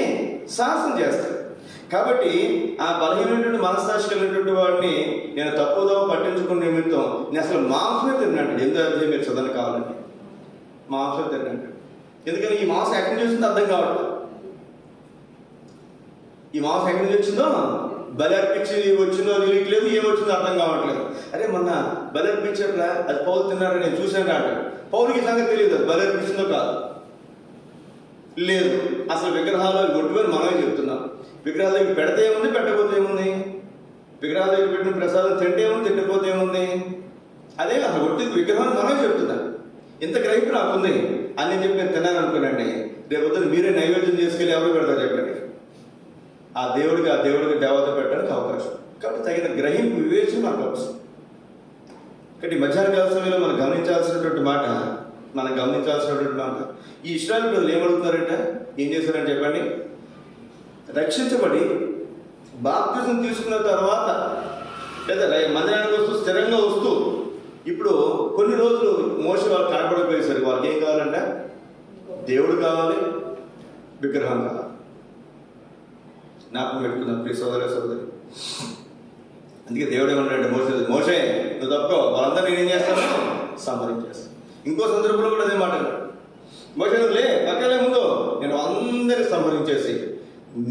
Speaker 1: సాహసం చేస్తారు. కాబట్టి ఆ బలహీనటువంటి మనసాక్షి కలిగినటువంటి వాడిని నేను తప్పుదో పట్టించుకున్న నిమిత్తం నేను అసలు మాంసమే తిన్నాను. ఎందుకంటే మీరు చదవని కావాలండి, మాంసం తిన్నాను. ఎందుకని ఈ మాంసం ఎక్కడి నుంచి వచ్చిందో అర్థం కావట్లేదు. ఈ మాంసం ఎక్కడి నుంచి వచ్చిందో, బలి అర్పించి వచ్చిందో తెలియట్లేదు, ఏమొచ్చిందో అర్థం కావట్లేదు. అరే మొన్న బలి అర్పించట్లా, అది పౌలు తిన్నారని నేను చూశాను అంటాడు. పౌలుకి సంగతి తెలియదు అది బలి అర్పించిందో కాదు. లేదు, అసలు విగ్రహాలు ఒట్టుకొని మనమే చెప్తున్నాం. విగ్రహాల దగ్గర పెడితే ఏముంది, పెట్టకపోతే ఏముంది? విగ్రహాల దగ్గర పెట్టిన ప్రసాదం తింటే ఏముంది, తింటపోతే ఏముంది? అదే అసలు ఒట్టి విగ్రహాలు మనమే చెప్తున్నాం. ఇంత గ్రహింపు నాకుంది అని చెప్పి నేను తిన్నాను అనుకోనండి, రేపు మీరే నైవేద్యం చేసుకెళ్ళి ఎవరు పెడతారు చెప్పండి? ఆ దేవుడికి దేవత పెట్టడానికి అవకాశం. కాబట్టి తగిన గ్రహింపు, వివేచన మనకు అవసరం. కాబట్టి మధ్యాహ్న కాల సమయంలో మనం గమనించాల్సినటువంటి మాట ఈ ఇశ్రాయేలు ప్రజలు ఏమడుగుతున్నారంటే, ఏం చేశారని చెప్పండి? రక్షించబడి బాప్తిజం తీసుకున్న తర్వాత లేదా మందిరానికి వస్తూ స్థిరంగా వస్తూ ఇప్పుడు కొన్ని రోజులు మోషే వాళ్ళు కనపడకపోయేసరికి వాళ్ళకి ఏం కావాలంట? దేవుడు కావాలి, విగ్రహం కావాలి. జ్ఞాపకం పెట్టుకున్నాం ప్రియ సోదరి. అందుకే దేవుడు ఏమన్నాడు మోషే నువ్వు తప్పుకో, వాళ్ళందరూ నేనేం చేస్తాను? సంహరించేస్తాను. ఇంకో సందర్భంలో కూడా అదే మాట, మోషే నువ్వు పక్కలే ముందు నేను అందరినీ సంహరించేసి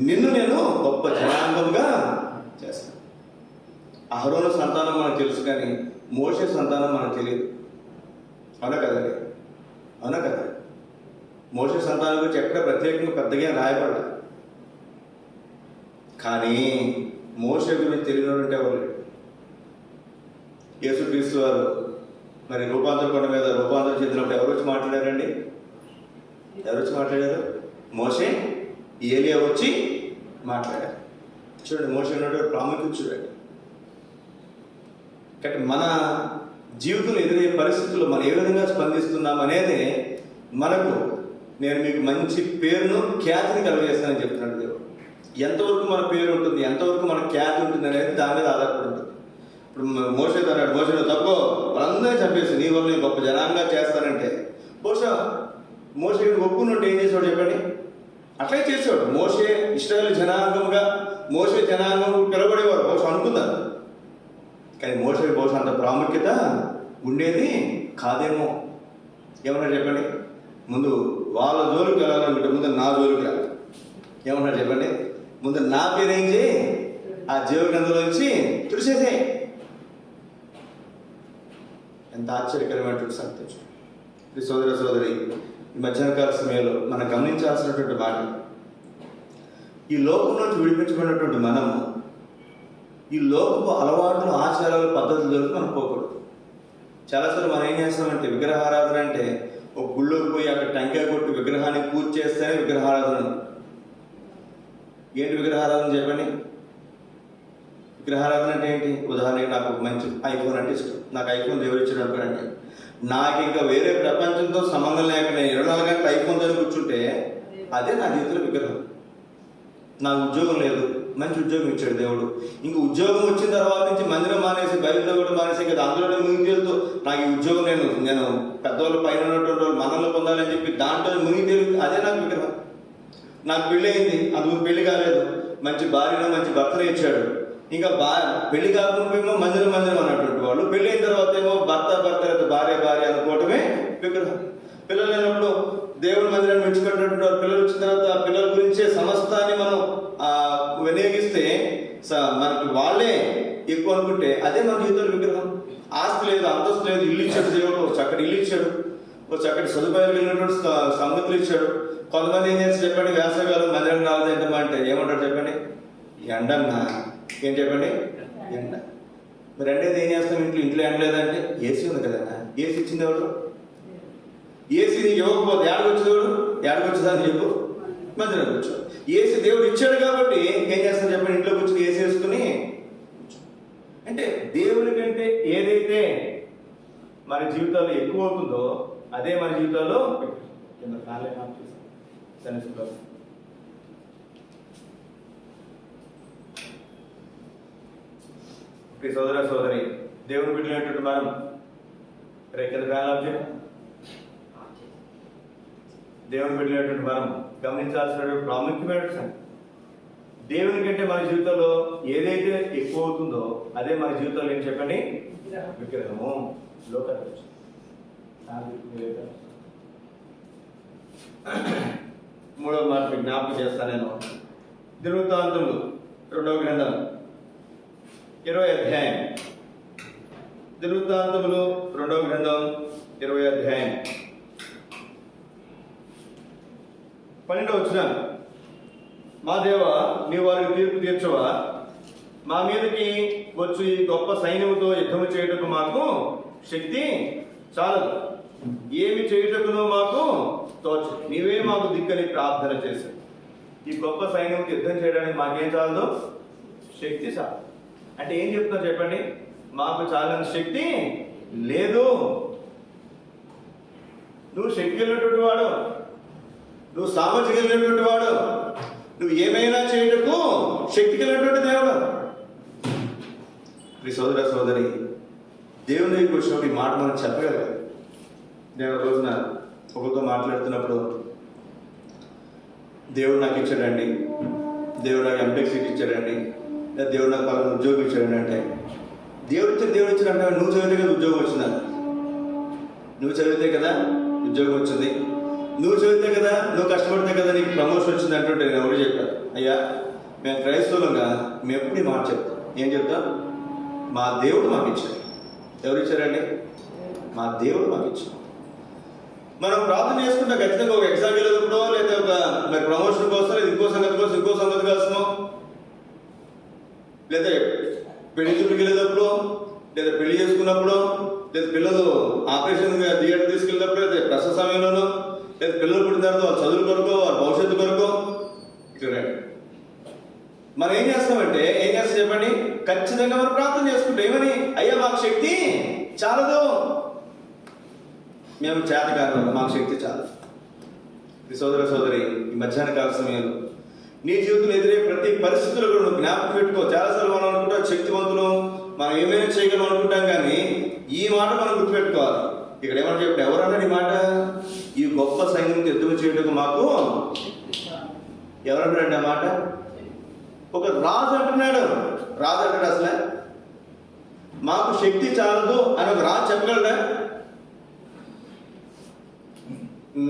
Speaker 1: నిన్ను నేను గొప్ప జనాంగంగా చేస్తాను. అహరోను సంతానం మనకు తెలుసు, కానీ మోషే సంతానం మనకు తెలియదు. అవునా కదండి? మోషే సంతానం గురించి ఎక్కడ ప్రత్యేకంగా పెద్దగా రాయబడ్డా, కానీ మోషే గురించి తెలియనటువంటి ఎవరు లేడు. యేసుక్రీస్తు వారు మరి రూపాంతర కొండ మీద రూపాంతరం చెందినప్పుడు ఎవరు వచ్చి మాట్లాడారండి? మోషే, ఏలియా వచ్చి మాట్లాడారు. చూడండి, మోషే ఉన్నటువంటి ప్రాముఖ్యత చూడండి. కాబట్టి మన జీవితంలో ఎదురయ్యే పరిస్థితుల్లో మనం ఏ విధంగా స్పందిస్తున్నాం అనేది మనకు, నేను మీకు మంచి పేరును, ఖ్యాతిని కలుగజేస్తానని చెప్తున్నాడు దేవుడు. ఎంతవరకు మన పేరు ఉంటుంది, ఎంతవరకు మన ఖ్యాతి ఉంటుంది అనేది దాని మీద ఆధారపడి ఉంటుంది. ఇప్పుడు మోషే అన్నాడు, మోషే తప్పో వాళ్ళందరినీ చంపేసి నీ వల్ల గొప్ప జనాంగా చేస్తానంటే, బహుశా
Speaker 3: మోషే ఒప్పుకున్నట్టు ఏం చేసేవాడు చెప్పండి? అట్లే చేసేవాడు. మోషే ఇశ్రాయేలు జనాంగంగా మోషే జనాంగం పిలబడేవారు బహుశా అనుకున్నారు. కానీ మోషే బహుశా అంత ప్రాముఖ్యత ఉండేది కాదేమో. ఏమన్నా చెప్పండి? ముందు వాళ్ళ జోలికి వెళ్ళాలనుకుంటే ముందు నా జోలికి రా. ఏమన్నారు చెప్పండి? ముందు నా పేరు ఏం చేయి, ఆ జీవ గ్రంథంలోంచి తుడిసేసే. ఎంత ఆశ్చర్యకరమైనటువంటి సంతోషం. ఈ సోదర సోదరి, ఈ మధ్యాహ్నకాల సమయంలో మనం గమనించాల్సినటువంటి మాట, ఈ లోకం నుంచి విడిపించబడినటువంటి మనము ఈ లోకపు అలవాట్లు, ఆచారాలు, పద్ధతులకు మనం పోకూడదు. చాలాసార్లు మనం ఏం చేస్తామంటే విగ్రహారాధన అంటే ఒక గుళ్ళోకి పోయి అక్కడ టెంకాయ కొట్టి విగ్రహాన్ని పూజ చేస్తేనే విగ్రహారాధన. ఏంటి విగ్రహారాధన చెప్పండి? విగ్రహారాధన అంటే ఏంటి? ఉదాహరణకి నాకు మంచి ఐఫోన్ అంటే ఇష్టం, నాకు ఐఫోన్ దేవుడు ఇచ్చాడు అనుకోండి. నాకు ఇంకా వేరే ప్రపంచంతో సంబంధం లేకుండా 24 గంటలు ఐఫోన్తో కూర్చుంటే అదే నా జీవితంలో విగ్రహం. నాకు ఉద్యోగం లేదు, మంచి ఉద్యోగం ఇచ్చాడు దేవుడు. ఇంక ఉద్యోగం వచ్చిన తర్వాత నుంచి మందిరం మానేసి, బయట కూడా మానేసి కదా అందులో మునిగి తేలుతూ నాకు ఈ ఉద్యోగం నేను పెద్దవాళ్ళు పైన ఉన్నటువంటి వాళ్ళు మనల్ని పొందాలని చెప్పి దాంట్లో మునిగి తేలు, అదే నాకు విగ్రహం. నాకు పెళ్ళి అయింది, అందుకు పెళ్లి కాలేదు, మంచి భార్యను మంచి భర్తను ఇచ్చాడు. ఇంకా పెళ్లి కాకుండా మందిరం అన్నటువంటి వాళ్ళు, పెళ్లి అయిన తర్వాత ఏమో భర్త లేదా భార్య అనుకోవటమే విగ్రహం. పిల్లలు లేనప్పుడు దేవుడి మందిరాన్ని విడిచిపెట్టినటువంటి పిల్లలు వచ్చిన తర్వాత ఆ పిల్లల గురించే సమస్తాన్ని మనం వినియోగిస్తే మనకి వాళ్ళే ఎక్కువ అనుకుంటే అదే మన జీవితంలో విగ్రహం. ఆస్తి లేదు, అంతస్తు లేదు, ఇల్లు ఇచ్చాడు దేవుడు, ఒక చక్కటి ఇల్లు ఇచ్చాడు, ఒక చక్కటి సదుపాయాలు కలిగినటువంటి సంగతులు ఇచ్చాడు. కొంతమంది ఏం చేసి చెప్పండి, వేసవికాలం మందిరం రాలేదంటమా అంటే ఏమంటారు చెప్పండి? ఎండన్నా. ఏం చెప్పండి? ఎండ. మరి రెండేది ఏం చేస్తాం? ఇంట్లో ఎండ లేదంటే ఏసీ ఉంది కదన్నా. ఏసీ ఇచ్చింది ఎవరు? ఏసీ ఇవ్వకపోతే ఏడకు వచ్చేదాన్ని చెప్పు, మందిరం కూర్చో. ఏసీ దేవుడు ఇచ్చాడు కాబట్టి ఏం చేస్తాం చెప్పండి? ఇంట్లో కూర్చొని ఏసీ వేసుకుని. అంటే దేవుడి కంటే ఏదైతే మన జీవితాల్లో ఎక్కువ అవుతుందో అదే మన జీవితాల్లో సోదర సోదరి, దేవుని బిడ్డలైనటువంటి మనం కింద ఫ్యాన్ దేవుని బిడ్డలైనటువంటి మనం గమనించాల్సినటువంటి ప్రాముఖ్యమైన దేవుని కంటే మన జీవితంలో ఏదైతే ఎక్కువ అవుతుందో అదే మన జీవితంలో ఏం చెప్పండి? విగ్రహము. మూడవ మాట జ్ఞాపకం చేస్తాను నేను. దినవృత్తాంతములు 2వ గ్రంథం 20వ అధ్యాయం. దినవృత్తాంతములు 2వ గ్రంథం 20వ అధ్యాయం 12వ వచనం. మా దేవా, నీవు వారికి తీర్పు తీర్చవా? మా మీదకి వచ్చి ఈ గొప్ప సైన్యముతో యుద్ధము చేయుటకు మాకు శక్తి చాలదు, ఏమి చేయుటకును మాకు తోచు, నీవే మాకు దిక్కని ప్రార్థన చేశావు. ఈ గొప్ప సైన్యంతో యుద్ధం చేయడానికి మాకేం చాలదు? శక్తి చాలు. అంటే ఏం చెప్తున్నారు చెప్పండి? మాకు చాలని శక్తి లేదు. నువ్వు శక్తి కలిగినటువంటి వాడు, నువ్వు సామర్థ్యం కలిగినటువంటి వాడు, నువ్వు ఏమైనా చేయటకు శక్తి కలిగినటువంటి దేవుడు. సోదర సోదరి, దేవుని దగ్గరికి వచ్చినప్పుడు ఈ మాట మనం చెప్పగలగాలి. నేను రోజున ఒకరితో మాట్లాడుతున్నప్పుడు, దేవుడు నాకు ఇచ్చాడండి, దేవుడు నాకు ఎంటెక్ సీట్ ఇచ్చాడండి, లేదా దేవుడు నాకు పలానా ఉద్యోగం ఇచ్చాడండి అంటే, దేవుడు ఇచ్చాడంటే నువ్వు చదివితే కదా ఉద్యోగం వచ్చిందంట. నువ్వు చదివితే కదా ఉద్యోగం వచ్చింది, నువ్వు చదివితే కదా, నువ్వు కష్టపడితే కదా నీకు ప్రమోషన్ వచ్చింది అంటుంటే నేను ఎవరు చెప్పాను? అయ్యా, మేము క్రైస్తవులుగా మేము ఎప్పుడు ఈ మాట చెప్తాం. ఏం చెప్తాం? మా దేవుడు మాకు ఇచ్చాడు. ఎవరు ఇచ్చారండి? మా దేవుడు మాకు ఇచ్చాడు. మనం ప్రార్థన చేసుకుంటే ఖచ్చితంగా ఒక ఎగ్జామ్ వెళ్ళేటప్పుడో, లేదా ఒక ప్రమోషన్ కోసం, లేదా ఇంకో సంగతి కోసమో, లేదా పెళ్లి చూపుకి వెళ్ళేటప్పుడు, లేదా పెళ్లి చేసుకున్నప్పుడు, లేదా పిల్లలు ఆపరేషన్ థియేటర్ తీసుకెళ్ళినప్పుడు, లేదా ప్రసవ సమయంలోనూ, లేదా పిల్లలు పుట్టిన తర్వాత వాళ్ళ చదువుల కొరకు, వాళ్ళ భవిష్యత్తు కొరకు ఇక్కడ మనం ఏం చేస్తాం చెప్పండి? ఖచ్చితంగా మనం ప్రార్థన చేసుకుంటాం. ఏమని? అయ్యా, మాకు శక్తి చాలదు, మేము చేతకారు, మాకు శక్తి చాలదు. సోదర సోదరి, ఈ మధ్యాహ్న కాల సమయంలో నీ జీవితంలో ఎదురే ప్రతి పరిస్థితుల్లో కూడా నువ్వు జ్ఞాపకం పెట్టుకో. చాలాసార్లు మనం అనుకుంటాం శక్తివంతులు, మనం ఏమైనా చేయగలం అనుకుంటాం, కానీ ఈ మాట మనం గుర్తుపెట్టుకోవాలి. ఇక్కడ ఏమని చెప్పాడు? ఎవరన్నాడు ఈ మాట? ఈ గొప్ప సైన్యంతో యుద్ధం చేయటకు మాకు ఎవరన్నాడండి ఆ మాట? ఒక రాజు అంటున్నాడు. రాజు అంటాడు అసలే మాకు శక్తి చాలదు అని ఒక రాజు చెప్పగలడా?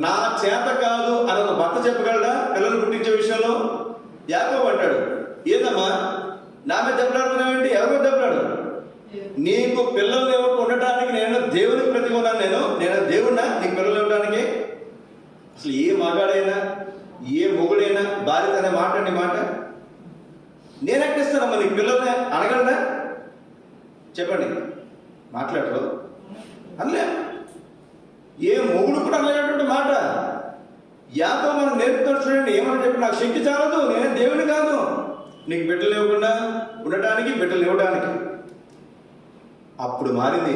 Speaker 3: నా చేత కాదు అని ఒక భర్త చెప్పగలడా పిల్లలు పుట్టించే విషయంలో? యాకోబు అంటాడు, ఏదమ్మా నా మీద దెబ్బలాడుతున్నావేంటి? ఎవరో దెబ్బలాడు, నీకు పిల్లలు ఎవరు ఉండటానికి నేను దేవునికి ప్రతిగా ఉన్నాను. నేను దేవుడినా నీకు పిల్లలు ఇవ్వడానికి? అసలు ఏ మగాడైనా ఏ మొగుడైనా భార్య అనే మాట్లాడి మాట నేను ఎక్కిస్తానమ్మా నీకు పిల్లల్ని అనగలనా? చెప్పండి, మాట్లాడరు అనలే. ఏ మొగుడు కూడా అనలేటువంటి మాట యాకోబు మనం నేర్పుతాడు. చూడండి ఏమని చెప్పి, నాకు శక్తి చాలదు, నేనే దేవుని కాదు నీకు బిడ్డలు ఇవ్వకుండా ఉండటానికి, బిడ్డలు ఇవ్వడానికి. అప్పుడు మారింది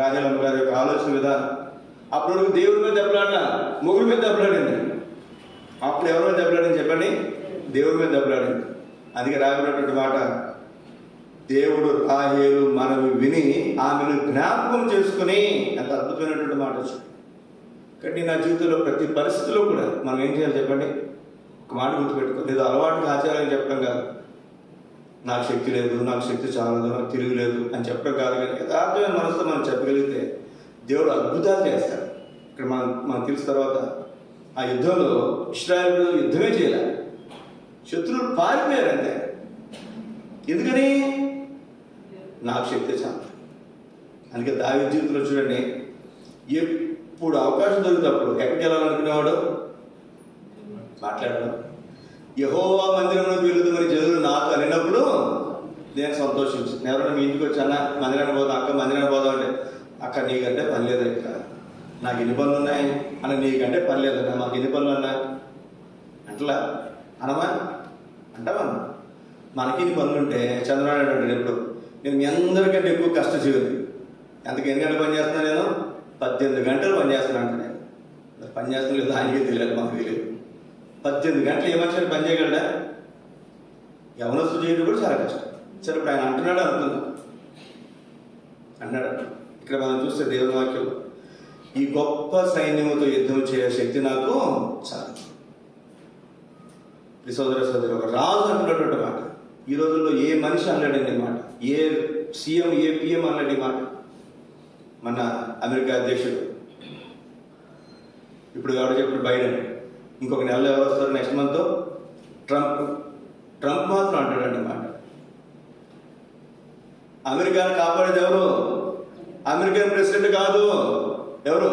Speaker 3: రాజాలమ్మ గారి యొక్క ఆలోచన విధానం. అప్పుడు దేవుడి మీద దెబ్బలాడినా మొగుడి మీద దెబ్బలాడింది. అప్పుడు ఎవరి మీద దెబ్బలాడింది చెప్పండి? దేవుడి మీద దెబ్బలాడింది. అందుకే రాబడినటువంటి మాట, దేవుడు రాహేలు మనవి విని ఆమెను జ్ఞాపకం చేసుకుని, ఎంత అద్భుతమైనటువంటి మాట వచ్చింది. కాబట్టి నా జీవితంలో ప్రతి పరిస్థితిలో కూడా మనం ఏం చేయాలి చెప్పండి? ఒక మాట గుర్తుపెట్టుకో, లేదా అలవాటుగా ఆచారాలు చెప్పడం కాదు, నాకు శక్తి లేదు, నాకు శక్తి చాలదు, నాకు తిరుగులేదు అని చెప్పడం కాదు. కానీ యథార్థమైన మనసుతో మనం చెప్పగలిగితే దేవుడు అద్భుతాలు చేస్తాడు. ఇక్కడ మనం తెలిసిన తర్వాత ఆ యుద్ధంలో ఇశ్రాయేలు యుద్ధమే చేయలే, శత్రువులు పారిపోయారు అంతే. ఎందుకని? నాకు శక్తి చాలు. అందుకే దావీదు జీవితంలో చూడండి, ఎప్పుడు అవకాశం దొరికినప్పుడు ఎక్కడికి వెళ్ళాలనుకునేవాడు? మాట్లాడడం. యెహోవా మందిరంలోకి వెళుదామని జనులు నాతో అనినప్పుడు నేను సంతోషించాను. ఎవరైనా మీ ఇంటికి వచ్చి, అన్న మందిరాన్ని పోదాం, అక్క మందిరాన్ని పోదాం అంటే, అక్క నీకంటే పని లేదు, అక్క నాకు ఎన్ని పనులు ఉన్నాయి అన్న, నీకంటే పని లేదన్నా, మాకు ఎన్ని పనులు ఉన్నాయి అట్లా అనమా? అంటామా? మనకి ఇన్ని పనులు ఉంటే చంద్రనారాయణ అంటాడు ఎప్పుడు, నేను మీ అందరికంటే ఎక్కువ కష్టజీవిని. ఎంతకు ఎన్ని గంటలు పని చేస్తున్నా? నేను 18 గంటలు పని చేస్తున్నాను అంటే, నేను పని చేస్తున్నా లేదు ఆయనకే తెలియదు, మాకు తెలియదు. 18 గంటలు ఏ మనిషిని పని చేయగలడా? యవనస్తు చేయడం కూడా చాలా కష్టం. సరే ఇప్పుడు ఆయన అంటున్నాడు అనుకుందాం, అన్నాడు. ఇక్కడ మనం చూస్తే దేవుని వాక్యం, ఈ గొప్ప సైన్యముతో యుద్ధం చేయ శక్తి నాకు చాలు. సోదర సోదరి, ఒక రాజు అంటున్నటువంటి మాట ఈ రోజుల్లో ఏ మనిషి అనలేడండి మాట, ఏ సీఎం ఏ పిఎం అనలేడు మాట. మన అమెరికా అధ్యక్షుడు ఇప్పుడు ఎవరు చెప్పారు? బైడెన్. ఇంకొక నెలలో ఎవరు వస్తారు? నెక్స్ట్ మంత్ ట్రంప్ మాత్రం అంటాడండి మాట. అమెరికాను కాపాడేది ఎవరు? అమెరికన్ ప్రెసిడెంట్ కాదు, ఎవరు?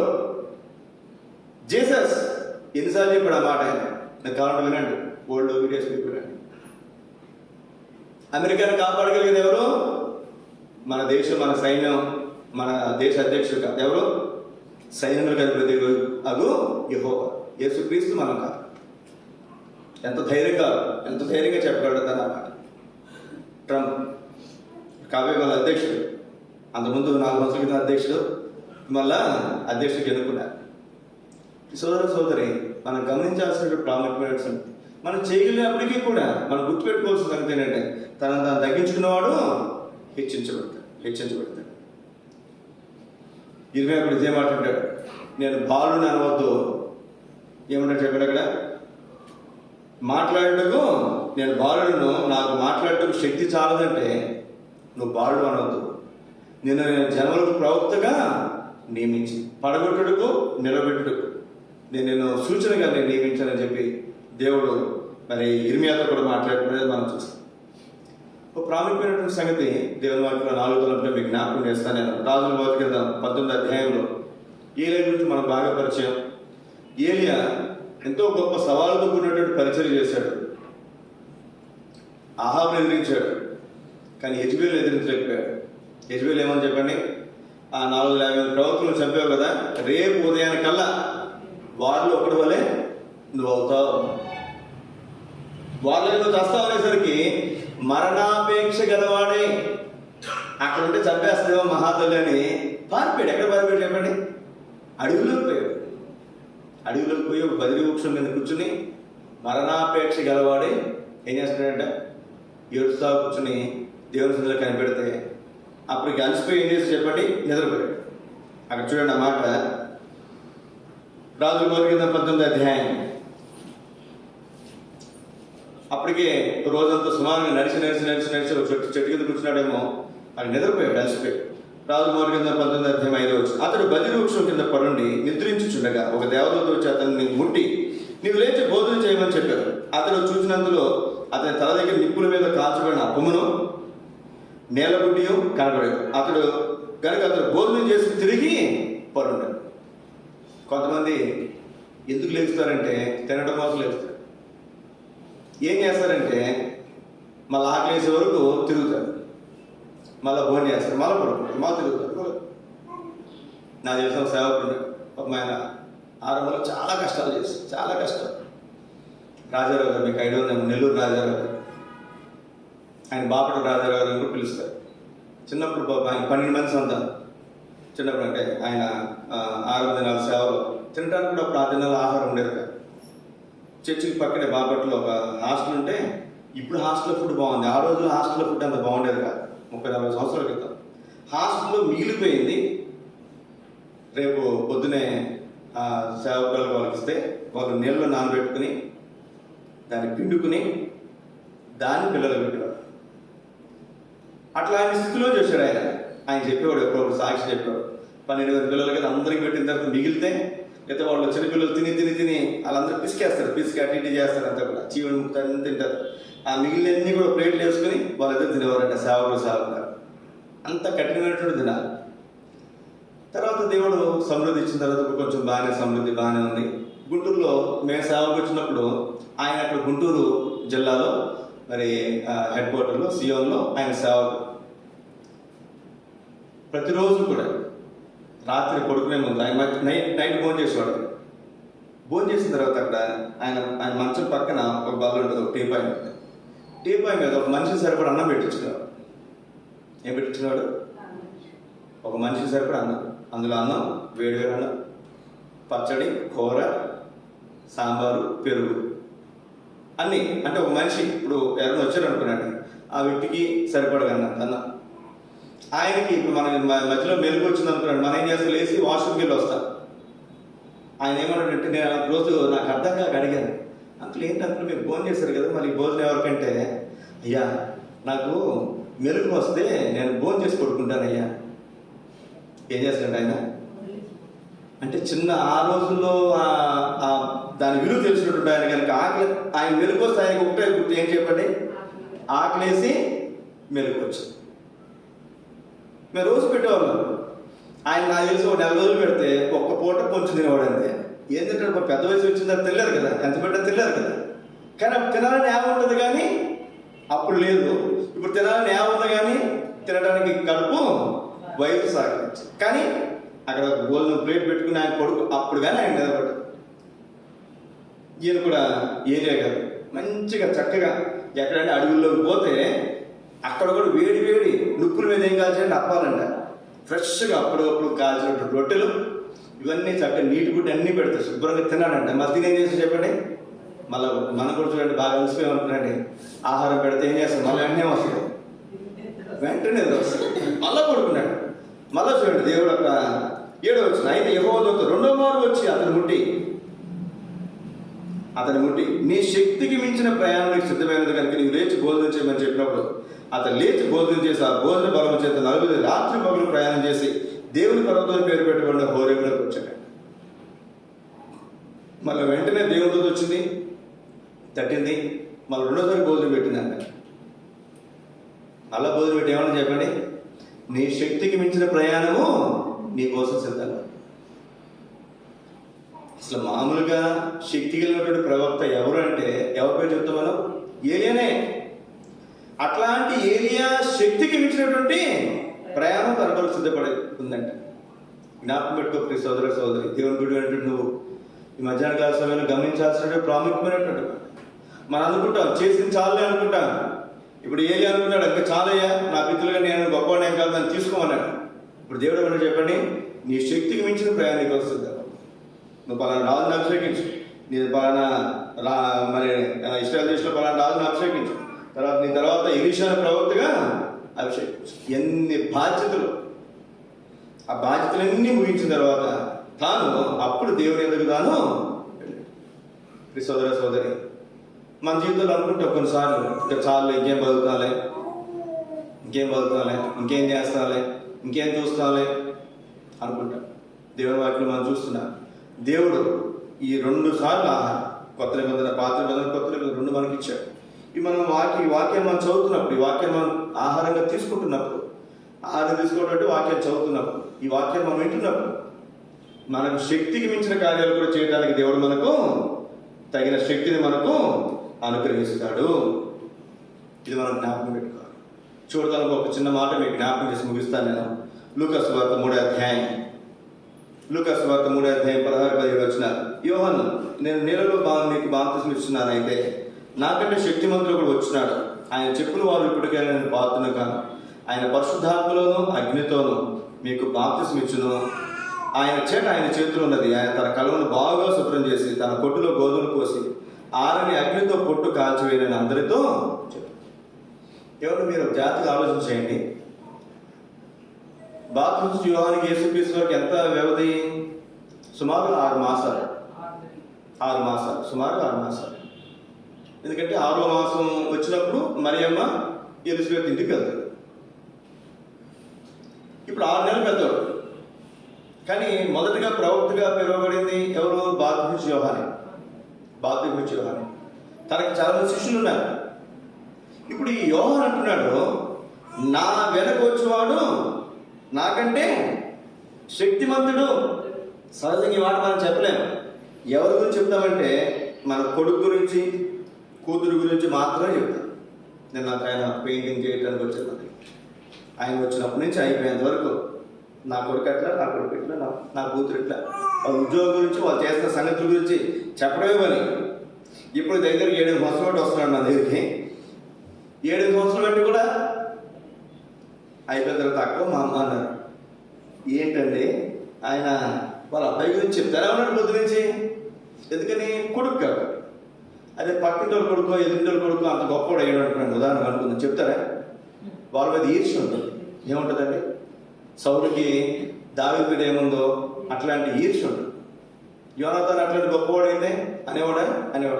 Speaker 3: జీసస్. ఎన్నిసార్లు చెప్పాడు ఆ మాట? నాకు కావాలంటే వినండి, ఓల్డ్ వీడియోస్ వినండి. అమెరికాను కాపాడగలిగేది ఎవరు? మన దేశం, మన సైన్యం, మన దేశ అధ్యక్షుడు కాదు. ఎవరు? సైన్యములకు అధిపతి అగు యెహోవా, యేసుక్రీస్తు మనం కాదు. ఎంత ధైర్యంగా చెప్పగలుగుతాను అన్నమాట. ట్రంప్ కాబోయే వాళ్ళ అధ్యక్షుడు, అంతకుముందు 4 సంవత్సరాల క్రితం అధ్యక్షుడు, మళ్ళా అధ్యక్షుడికి ఎన్నుకున్నారు. సోదరి, మనం గమనించాల్సిన ప్రాముఖ్యమైన సంగతి, మనం చేయగలిగినప్పటికీ కూడా మనం గుర్తుపెట్టుకోవాల్సిన సంగతి ఏంటంటే, తనను తాను తగ్గించుకున్నవాడు హెచ్చించబడతాడు. ఇరవై అప్పుడు ఇదే మాట అంటాడు, నేను బాలుని అనవద్దు. ఏమంటాడు చెప్పాడు అక్కడ? మాట్లాడటకు నేను బాలుడును, నాకు మాట్లాడటకు శక్తి చాలదంటే నువ్వు బాలుడు అనవద్దు. నేను జనములకు ప్రవక్తగా నియమించి పడగొట్టుటకు నిలబెట్టుటకు నేను సూచనగా నేను నియమించానని చెప్పి దేవుడు మరి ఇర్మియాతో కూడా మాట్లాడుకునేది మనం చూస్తాం. ఒక ప్రాముఖ్యమైనటువంటి సంగతి దేవుని వాక్యంలో 4 తలంపులో మీకు జ్ఞాపకం చేస్తాను. నేను రాజుల మొదటి కింద 19వ అధ్యాయంలో ఏలియా గురించి మనకు బాగా పరిచయం. ఏలియా ఎంతో గొప్ప సవాలుతో కూడినటువంటి పరిచయం చేశాడు. అహాబును ఎదిరించాడు, కానీ యెజబెల్ ఎదిరించలేకపోయాడు. యెజబెల్ ఏమని చెప్పండి? ఆ 450 ప్రవక్తలను చంపావు కదా, రేపు ఉదయానికల్లా వారిలో ఒకటి వలె నువ్వు అవుతావు. వాళ్ళలో నువ్వు చస్తావు అనేసరికి మరణాపేక్ష గలవాడే, అక్కడ ఉంటే చంపేస్తామో మహాతల్లి అని పారిపోయాడు. ఎక్కడ పారిపోయాడు చెప్పండి? అడవిలోకి పోయి ఒక బదిలీ వృక్షం మీద కూర్చుని మరణాపేక్ష గలవాడే ఏం చేస్తున్నాడంట? ఏడుస్తా కూర్చుని దేవుని సన్నిధిలో కనిపెడితే అప్పటికి అలసిపోయి ఏం చేసి చెప్పండి? నిద్రపోయాడు. అక్కడ చూడండి ఆ మాట, రాజుల మొదటి కింద 19వ అధ్యాయం. అప్పటికే రోజంతా సుమారుగా నడిచి ఒక చెట్టు కింద కూర్చున్నాడేమో, అక్కడ నిద్రపోయాడు, అలసిపోయాడు. రాజు మొదటి కింద 19వ అధ్యాయం 5వ వచనం. అతడు బలిరి వృక్షం కింద పడుండి నిద్రించుచుండగా ఒక దేవదూత వచ్చి అతన్ని ముట్టి, నీవు లేచి భోజనం చేయమని చెప్పారు. అతడు చూసినందులో అతని తల దగ్గర నిప్పుల మీద కాల్చబడిన అప్పమును నేలగుడ్డియు కనబడేది. అతడు భోజనం చేసి తిరిగి పడుంటాడు. కొంతమంది ఎందుకు లేస్తారంటే తినడం కోసం లేస్తారు. ఏం చేస్తారంటే మళ్ళీ ఆకలి వేసే వరకు తిరుగుతారు, మళ్ళీ భోజనం చేస్తారు, మళ్ళీ పడుకుంటారు, మళ్ళీ తిరుగుతారు. నా తెలిసిన సేవకుడు ఆయన ఆరంభంలో చాలా కష్టాలు చేస్తారు, చాలా కష్టాలు. రాజారావు గారు, మీకు ఐడియా ఉందేమో, నెల్లూరు రాజారావు గారు, ఆయన బాపట రాజారావు గారు కూడా పిలుస్తారు. చిన్నప్పుడు ఆయన 12 మంది సంతానం. చిన్నప్పుడు అంటే ఆయన 6 దినాల సేవలో తినడానికి కూడా అప్పుడు 6 దినాల ఆహారం ఉండేది కాదు. చర్చికి పక్కనే బాపట్లో ఒక హాస్టల్ ఉంటే, ఇప్పుడు హాస్టల్ ఫుడ్ బాగుంది, ఆ రోజుల్లో హాస్టల్ ఫుడ్ అంత బాగుండేది కాదు. 30-40 సంవత్సరాల క్రితం హాస్టల్లో మిగిలిపోయింది రేపు పొద్దునే సేవకులకు వాళ్ళకి ఇస్తే వాళ్ళు నీళ్ళలో నానబెట్టుకుని దాన్ని పిండుకుని దాన్ని పిల్లలకు పెట్టేవాడు. అట్లా ఆయన స్థితిలో చేశాడు ఆయన. ఆయన చెప్పేవాడు, ఎప్పుడు సాక్షి చెప్పేవాడు, 12 మంది పిల్లలకి అందరికి పెట్టిన తర్వాత మిగిలితే, అయితే వాళ్ళు చిన్న పిల్లలు తిని వాళ్ళందరూ పిసికేస్తారు, అటు ఇటు చేస్తారు, అంతా కూడా చీవడి ముక్తాన్ని తింటారు. ఆ మిగిలినన్నీ కూడా ప్లేట్లు వేసుకుని వాళ్ళిద్దరు తినేవారంట, సేవకులు. అంత కఠినమైనటువంటి దినాలు. తర్వాత దేవుడు సమృద్ధి ఇచ్చిన తర్వాత కొంచెం సమృద్ధి బాగానే ఉంది. గుంటూరులో మేము సేవకు వచ్చినప్పుడు ఆయన అక్కడ గుంటూరు జిల్లాలో మరి హెడ్ క్వార్టర్లో సియోన్లో ఆయన సేవకు ప్రతిరోజు కూడా రాత్రి పడుకునే ముందు ఆయన నైట్ భోజనం చేసేవాడు. భోజనం చేసిన తర్వాత అక్కడ ఆయన మంచం పక్కన ఒక బల్ల ఉంటుంది, ఒక టీపాయ్ ఉంటుంది. టీపాయ్ మీద ఒక మనిషి సరిపడా అన్నం పెట్టించుకున్నాడు. ఏం పెట్టించుకున్నాడు? ఒక మనిషి సరిపడా అన్నం. అందులో అన్నం, వేడి అన్నం, పచ్చడి, కూర, సాంబారు, పెరుగు అన్నీ. అంటే ఒక మనిషి ఇప్పుడు ఎవరైనా వచ్చారు అనుకున్నాడు, ఆ వ్యక్తికి సరిపడగా అన్నం. ఆయనకి ఇప్పుడు మన మధ్యలో మెలుగు వచ్చింది అనుకున్నాడు, మనం ఏం చేస్తాం, లేచి వాష్రూమ్కి వెళ్ళి వస్తాం. ఆయన ఏమన్నాడంటే, నేను రోజు నాకు అర్థం కాక అడిగాను, అంకుల్ ఏంటి అంకుల్ మీరు భోజనం చేశారు కదా, మళ్ళీ భోజనం ఎవరికంటే, అయ్యా నాకు మెలుగు వస్తే నేను భోజనం చేసి పడుకుంటానయ్యా. ఏం చేస్తాడు ఆయన అంటే, చిన్న ఆ రోజుల్లో దాని విలువ తెలిసినటువంటి ఆయన కనుక ఆకలి, ఆయన మెలుగు వస్తే ఆయనకి ఒకటే గుర్తు, ఏం చెప్పండి, ఆకలేసి మెలుగు వచ్చింది. మేము రోజు పెట్టేవాళ్ళం. ఆయన నాకు తెలిసి ఒక 4 రోజులు పెడితే ఒక్క పూట కొంచెం తినేవాడు అంతే. ఏంటంటే పెద్ద వయసు వచ్చిందా తెలియదు కదా, ఎంత పెట్టా తెలియదు కదా. కానీ అప్పుడు తినాలని ఏమ ఉంటుంది కానీ అప్పుడు లేదు. ఇప్పుడు తినాలని ఏమ ఉంది కానీ తినడానికి కడుపు వయసు సాగింది. కానీ అక్కడ భోజనం ప్లేట్ పెట్టుకుని ఆయన కొడుకు అప్పుడు కానీ ఆయన నిలబడ్డాడు. ఈయన కూడా ఏరియా గారు మంచిగా చక్కగా ఎక్కడంటే అడవుల్లోకి పోతే అక్కడ కూడా వేడి నుప్పుల మీద ఏం కాల్చాలంటే అప్పాలంట, ఫ్రెష్గా అప్పుడప్పుడు కాల్చినటువంటి రొట్టెలు ఇవన్నీ చక్కగా నీటి గుడ్డి అన్నీ పెడతారు, శుభ్రంగా తిన్నాడంట. మళ్ళీ తినేం చేసి చెప్పండి, మళ్ళీ మన కూడా చూడండి, బాగా అలసిపోయామనుకున్నాండి, ఆహారం పెడితే ఏం చేస్తాం, మళ్ళీ అన్నీ వస్తుంది, వెంటనే వస్తుంది, మళ్ళీ పడుకున్నాడు. మళ్ళీ చూడండి దేవుడు అక్కడ 7వ వచనం, అయితే యెహోవా దూత 2వ మారు వచ్చి అతని ముట్టి నీ శక్తికి మించిన ప్రయాణానికి సిద్ధమైనది కనుక నీవు లేచి భోజనం చేయమని చెప్పినప్పుడు అతను లేచి భోజనం చేసి ఆ భోజన బలం చేత 40 రాత్రి పగలు ప్రయాణం చేసి దేవుని పర్వతం పేరు పెట్టుకున్న హోరేబులోకి వచ్చాడు. మళ్ళీ వెంటనే దేవునితో వచ్చింది, తట్టింది, మళ్ళీ 2వసారి భోజనం పెట్టిందంట. అలా భోజనం పెట్టి ఏమన్నా చెప్పండి, నీ శక్తికి మించిన ప్రయాణము నీ కోసం సిద్ధంగా. అసలు మామూలుగా శక్తి కలిగినటువంటి ప్రవక్త ఎవరు అంటే ఎవరి పేరు చెప్తాం మనం, ఏలియానే. అట్లాంటి ఏలియా శక్తికి మించినటువంటి ప్రయాణం తనకు సిద్ధపడి ఉందంట. జ్ఞాపకం పెట్టుకో సోదరి, దేవుని గుడి అంటే నువ్వు ఈ మధ్యాహ్న కాల సమయంలో గమనించాల్సిన ప్రాముఖ్యమైనటువంటి మనం అనుకుంటాం చేసింది చాలే అనుకుంటాం. ఇప్పుడు ఏలియా అనుకున్నాడు, ఇంకా చాలయ్యా, నా పితృలుగా నేను గొప్పవాడిని కాదు, దాన్ని తీసుకోమన్నాడు. ఇప్పుడు దేవుడు ఏమన్నా చెప్పండి, నీ శక్తికి మించిన ప్రయాణికి వస్తుంది. నువ్వు పలానా రాజుని అభిషేకించు, నీ పలానా మరి ఇశ్రాయేలు దేశంలో పలానా రాజుని అభిషేకించు, నీ తర్వాత ఎలీషా ప్రవక్తగా అభిషేకించు. ఎన్ని బాధ్యతలు! ఆ బాధ్యతలన్నీ ముగించిన తర్వాత తాను అప్పుడు దేవుని ఎదుగు తాను సోదర సోదరి, మన జీవితంలో అనుకుంటాం కొన్నిసార్లు ఇంకా చాలు, ఇంకేం బతుకుతాలే, ఇంకేం చేస్తాలే, ఇంకేం చూస్తాలే అనుకుంటాం. దేవుని వాక్యం మనం చూస్తున్నాం. దేవుడు ఈ 2 సార్లు ఆహారం, కొత్త నిబంధన, పాత నిబంధన, కొత్త నిబంధన 2 మనకి ఇచ్చాడు. ఈ వాక్యాన్ని మనం చదువుతున్నప్పుడు, ఈ వాక్యాన్ని మనం ఆహారంగా తీసుకుంటున్నప్పుడు, ఆహారం తీసుకోవడం వాక్యం చదువుతున్నప్పుడు, ఈ వాక్యాన్ని మనం వింటున్నప్పుడు మనకు శక్తికి మించిన కార్యాలు కూడా చేయడానికి దేవుడు మనకు తగిన శక్తిని మనకు అనుగ్రహిస్తాడు. ఇది మనం జ్ఞాపకం పెట్టుకోవాలి. చూడడానికి ఒక చిన్న మాట మీకు జ్ఞాపకం చేసి ముగిస్తాను. నేను లూకా సువార్త 3వ అధ్యాయం 16-17 వచనాలు. యోహాను, నేను నీళ్ళలో మీకు బాప్తిసం ఇస్తున్నాను, అయితే నాకంటే శక్తిమంతుడు ఒకడు వచ్చినాడు, ఆయన చెప్పులు వారు ఇప్పటికైనా నేను పాత్రను కాను. ఆయన పరిశుద్ధాత్మలోను అగ్నితోనూ మీకు బాప్తిసం ఇచ్చును. ఆయన చేతిలో ఉన్నది. ఆయన తన కళ్ళను బాగా శుభ్రం చేసి తన పొట్టులో గోధుమలు పోసి ఆరని అగ్నితో పొట్టు కాల్చివేయని అందరితో చెప్పారు. ఎవరు మీరు జాగ్రత్తగా ఆలోచన చేయండి. బాప్తిసం యోహానికి యేసుక్రీస్తు వారికి ఎంత వ్యవధి? సుమారు 6 మాసాలు. సుమారు 6 మాసాలు. ఎందుకంటే 6వ మాసం వచ్చినప్పుడు మరియమ్మ ఎలిజబెత్ ఇంటికి వెళ్తాడు. ఇప్పుడు 6 నెలలు పెద్దవాడు. కానీ మొదటగా ప్రవక్తగా పిలువబడింది ఎవరు? బాప్తిసం యోహానే. తనకి చాలా మంది శిష్యులు ఉన్నారు. ఇప్పుడు ఈ యోహాను అంటున్నాడు, నా వెనక వచ్చేవాడు నాకంటే శక్తిమంతుడు. సహజంగా ఈ మాట మనం చెప్పలేము. ఎవరి గురించి చెప్తామంటే మన కొడుకు గురించి, కూతురు గురించి మాత్రమే చెప్తాం. నేను ఆయన పెయింటింగ్ చేయడానికి వచ్చేది, ఆయన వచ్చినప్పటి నుంచి అయిపోయేంత వరకు నా కొడుకు అట్లా, నా కొడుకు ఇట్లా, నా కూతురు ఇట్లా, వాళ్ళ ఉద్యోగం గురించి, వాళ్ళు చేస్తున్న సంగతుల గురించి చెప్పడమే పని. ఇప్పుడు దగ్గర 7 సంవత్సరాలు వస్తున్నాడు నా దగ్గరికి. 7 సంవత్సరాలు బట్టి కూడా అయిపోయిన తర్వాత అక్క మా అమ్మ అన్నారు. ఏంటండి ఆయన వాళ్ళ అబ్బాయి గురించి చెప్తారా ఉన్నాడు పొద్దు నుంచి. ఎందుకని? కొడుకు కాదు. అదే పక్కింటోళ్ళ కొడుకో ఎదురింటోళ్ళ కొడుకో అంత గొప్పవాడు అయ్యాడు అంటున్నాడు. ఉదాహరణ అనుకుందాం, చెప్తారా? వాళ్ళ మీద ఈర్ష్య ఉంటుంది. ఏముంటుందండి? సౌలుకి దావీదు మీద ఏముందో అట్లాంటి ఈర్ష్య ఉంటుంది. యోనాతాను అట్లాంటి గొప్పవాడైతే అనేవాడు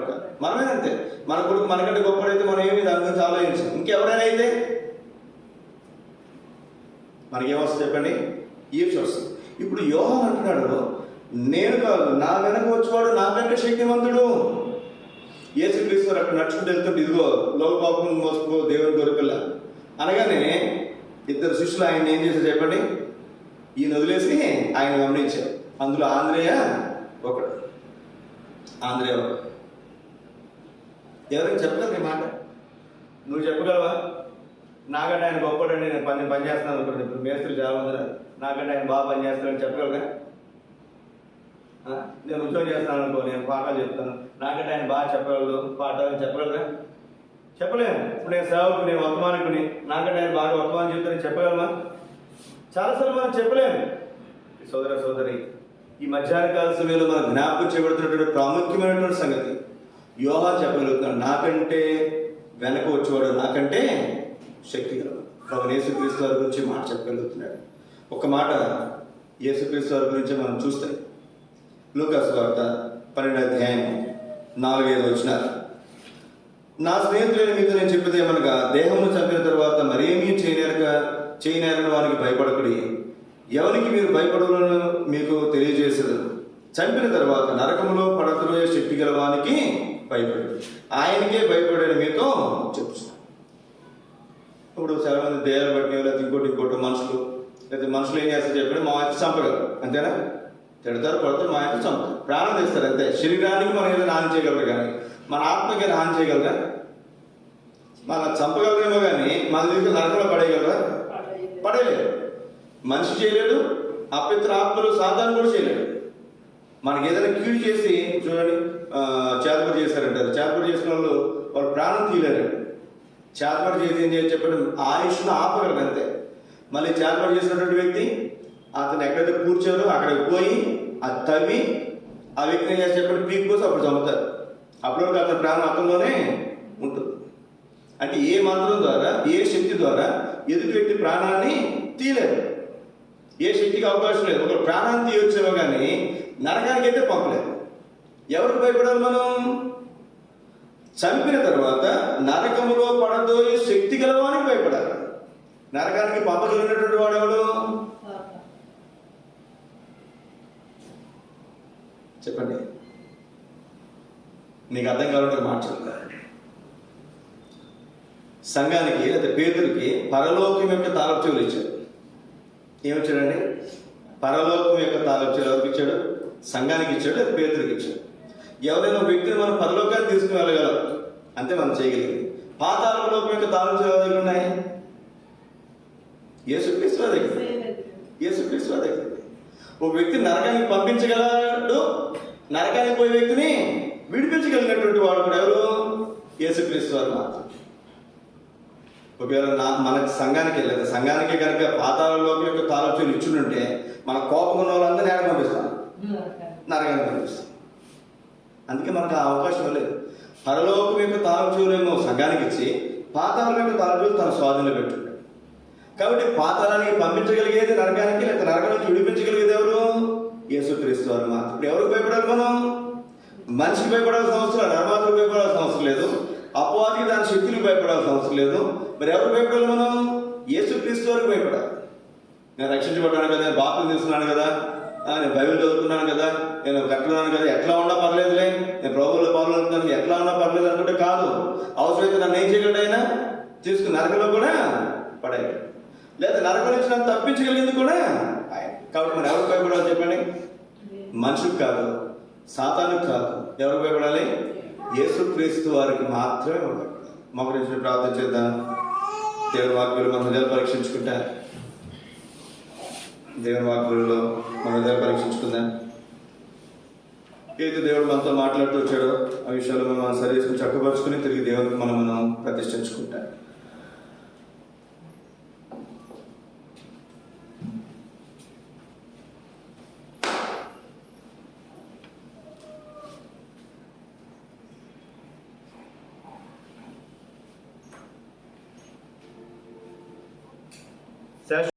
Speaker 3: కాదు. మనమేనంతే. మన కొడుకు మనకంటే గొప్పవాడైతే మనం ఏమి దాని గురించి ఆలోచించాం. ఇంకెవరైనా అయితే మనకేమొస్తుంది చెప్పండి? ఈర్ష్య వస్తుంది. ఇప్పుడు యోహాను అంటున్నాడు, నేను కాదు, నా వెనక వచ్చేవాడు నాకంటే శక్తిమంతుడు. యేసుక్రీస్తు అక్కడ నడుచుకుంటూ వెళ్తుంటే, ఇదిగో లోక పాపం మోసుకో దేవుని గొర్రెపిల్ల అనగానే 2 శిష్యులు ఆయన ఏం చేశారు చెప్పండి? ఈయన వదిలేసి ఆయన గమనించారు. అందులో ఆంద్రేయ ఒకడు. ఎవరైనా చెప్పగలరు ఈ మాట? నువ్వు చెప్పగలవా? నాకంటే ఆయన గొప్పడండి, నేను పని చేస్తున్నాను అనుకోండి. ఇప్పుడు మేస్త్రి చాలా ఉందా, నాకంటే ఆయన బాగా పని చేస్తానని చెప్పగలరా? నేను ఉద్యోగం చేస్తాను అనుకో, నేను పాఠాలు చెప్తాను, నాకంటే ఆయన బాగా చెప్పగలరు పాఠాలు చెప్పగలరా? చెప్పలేము. ఇప్పుడు నేను సేవకు, నేను వర్తమానికుని, నాకంటే ఆయన బాగా వర్తమానం చెప్తానని చెప్పగలమా? చాలాసార్లు మనం చెప్పలేము. సోదర సోదరి, ఈ మధ్యాహ్న కాల సమయంలో మనం జ్ఞాపకం చేయబడుతున్నటువంటి ప్రాముఖ్యమైనటువంటి సంగతి యోహాను చెప్పగలుగుతున్నాడు, నాకంటే వెనక వచ్చేవాడు నాకంటే శక్తి గలవాడు. ప్రభు యేసుక్రీస్తు వారి గురించి మాట చెప్పగలుగుతున్నాడు. ఒక మాట యేసుక్రీస్తు వారి గురించి మనం చూస్తే లూకా సువార్త 12వ అధ్యాయం 4-5 వచనాలు. నా స్నేహితులైన మీతో నేను చెప్పేది ఏమనగా, దేహమును చంపిన తర్వాత మరేమీ చేయనేరని వారికి భయపడకుడి. ఎవరికి మీరు భయపడవాలని మీకు తెలియజేసేది. చంపిన తర్వాత నరకములో పడద్రోయే శక్తి గల వానికి భయపడు, ఆయనకే భయపడని మీతో చెప్తున్నాను. ఇప్పుడు చాలా మంది దేహాలు బట్టి లేదా ఇంకోటి మనుషులు ఏం చేస్తారు చెప్పండి? మా ఆయన చంపగలరు, అంతేనా? తిడతారు, కొడతారు, మా ఆయన చంపుతారు, ప్రాణం తీస్తారు, అంతే. శరీరానికి మనం ఏదైనా హాని చేయగలరు, కానీ మన ఆత్మకి హాని చేయగలరా? మన చంపగలరేమో కానీ మన దగ్గర నరకంలో పడేయగలరా? పడేయలేదు. మనిషి చేయలేడు, అపిత్ర ఆత్మలు సాధారణ కూడా చేయలేడు. మనకి ఏదైనా కీడు చేసి చూడండి, చేతపడి చేస్తారంటారు. చేతపడి చేసిన వాళ్ళు ప్రాణం తీయలేరు. చేతపడి చేసి ఏం చేసి చెప్పండి? ఆయుష్ను ఆపగలరు, అంతే. మళ్ళీ చేతపడి చేసినటువంటి వ్యక్తి అతను ఎక్కడైతే కూర్చోరో అక్కడికి పోయి అది తవ్వి ఆ వ్యక్తిని ఏం చేసి చెప్పండి? పీక్ కోసం అప్పుడు చంపుతారు. అప్పుడు అతని ప్రాణం అతనిలోనే ఉంటుంది. అంటే ఏ మంత్రం ద్వారా, ఏ శక్తి ద్వారా ఎదుటి వ్యక్తి ప్రాణాన్ని తీయలేరు. ఏ శక్తికి అవకాశం లేదు. ఒక ప్రాణాన్ని తీయొచ్చేమో కానీ నరకానికి అయితే పంపలేదు. ఎవరికి భయపడాలి మనం? చంపిన తర్వాత నరకములో పడదోయే శక్తి గలవానికి భయపడాలి. నరకానికి పంపగలిగినటువంటి వాడు ఎవడు? చెప్పండి, నీకు అర్థం కావాలంటే మాట్లాడతారు. సంఘానికి లేదా పేదలకి పరలోకం యొక్క తాళపు చెవులు ఇచ్చాడు. ఏమిచ్చాడండి? పరలోకం యొక్క తాళపు చెవులు ఎవరికి ఇచ్చాడు? సంఘానికి ఇచ్చాడు, లేదా పేదలకు ఇచ్చాడు. ఎవరైనా వ్యక్తిని మనం పరలోకాన్ని తీసుకుని వెళ్ళగలం, అంతే మనం చేయగలిగింది. పాతాళ లోకం యొక్క తాళపు చెవులు దగ్గర ఉన్నాయి. యేసుక్రీస్తు దగ్గర, యేసుక్రీస్తు దగ్గర. ఒక వ్యక్తిని నరకానికి పంపించగలడు, నరకానికి పోయే వ్యక్తిని విడిపించగలిగినటువంటి వాడు కూడా ఎవరు? యేసుక్రీస్తు వారు మాత్రం. ఒకవేళ మనకి సంఘానికి వెళ్ళలేదు, సంఘానికి కనుక పాతాళ లోకం యొక్క తాళపు ఇచ్చుంటే మన కోపం ఉన్న వాళ్ళందరూ నేర పంపిస్తాం, నరకానికి పంపిస్తాం. అందుకే మనకు ఆ అవకాశం లేదు. పరలోకం యొక్క తాళపు సంఘానికి ఇచ్చి పాతాళం యొక్క తాళపు తన స్వాధీనంలో పెట్టుకుంటాడు. కాబట్టి పాతాళానికి పంపించగలిగేది నరకానికి, లేకపోతే నరకం నుంచి విడిపించగలిగేది ఎవరు? యేసుక్రీస్తు వారు మాత్రం. ఇప్పుడు ఎవరికి భయపడాలి మనం? మనిషికి భయపడాల్సిన అవసరం లేదు, నరమాతకు భయపడాల్సిన అవసరం లేదు, అపవాదికి దాని శక్తులకు భయపడాల్సిన అవసరం లేదు. మరి ఎవరికి భయపడాలి మనం? యేసుక్రీస్తు వారికి భయపడాలి. నేను రక్షించబడ్డాను కదా, నేను బాప్తిసం తీసుకున్నాను కదా, నేను బైబిల్ చదువుకున్నాను కదా, నేను కట్టుకున్నాను కదా, ఎట్లా ఉన్నా పర్లేదులే, నేను ప్రభువులో పాల్గొంటున్నాను, ఎట్లా ఉన్నా పర్లేదు అనుకుంటే కాదు. అవసరమైతే నన్ను ఏం చేయగలడు? ఆయన తీసుకుని నరకంలో కూడా పడేయగలడు, లేదా నరకం నుంచి నన్ను తప్పించగలిగింది కూడా ఆయన. కాబట్టి మనం ఎవరికి భయపడాలి చెప్పండి? మనిషికి కాదు, సాతానుకు కాదు. ఎవరికి భయపడాలి? యేసుక్రీస్తు వారికి మాత్రమే భయపడాలి. మా గురించి ప్రార్థన చేద్దాం. దేవుని వాక్యులు మన హృదయాలు పరీక్షించుకుంటారు. దేవుని వాక్యులలో మన హృదయాలు పరీక్షించుకుందాం. ఏదైతే దేవుడు మనతో మాట్లాడుతూ వచ్చాడో ఆ విషయాలు మనం శరీరం చక్కపరుచుకుని తిరిగి దేవునికి మనం ప్రతిష్ఠించుకుంటాం.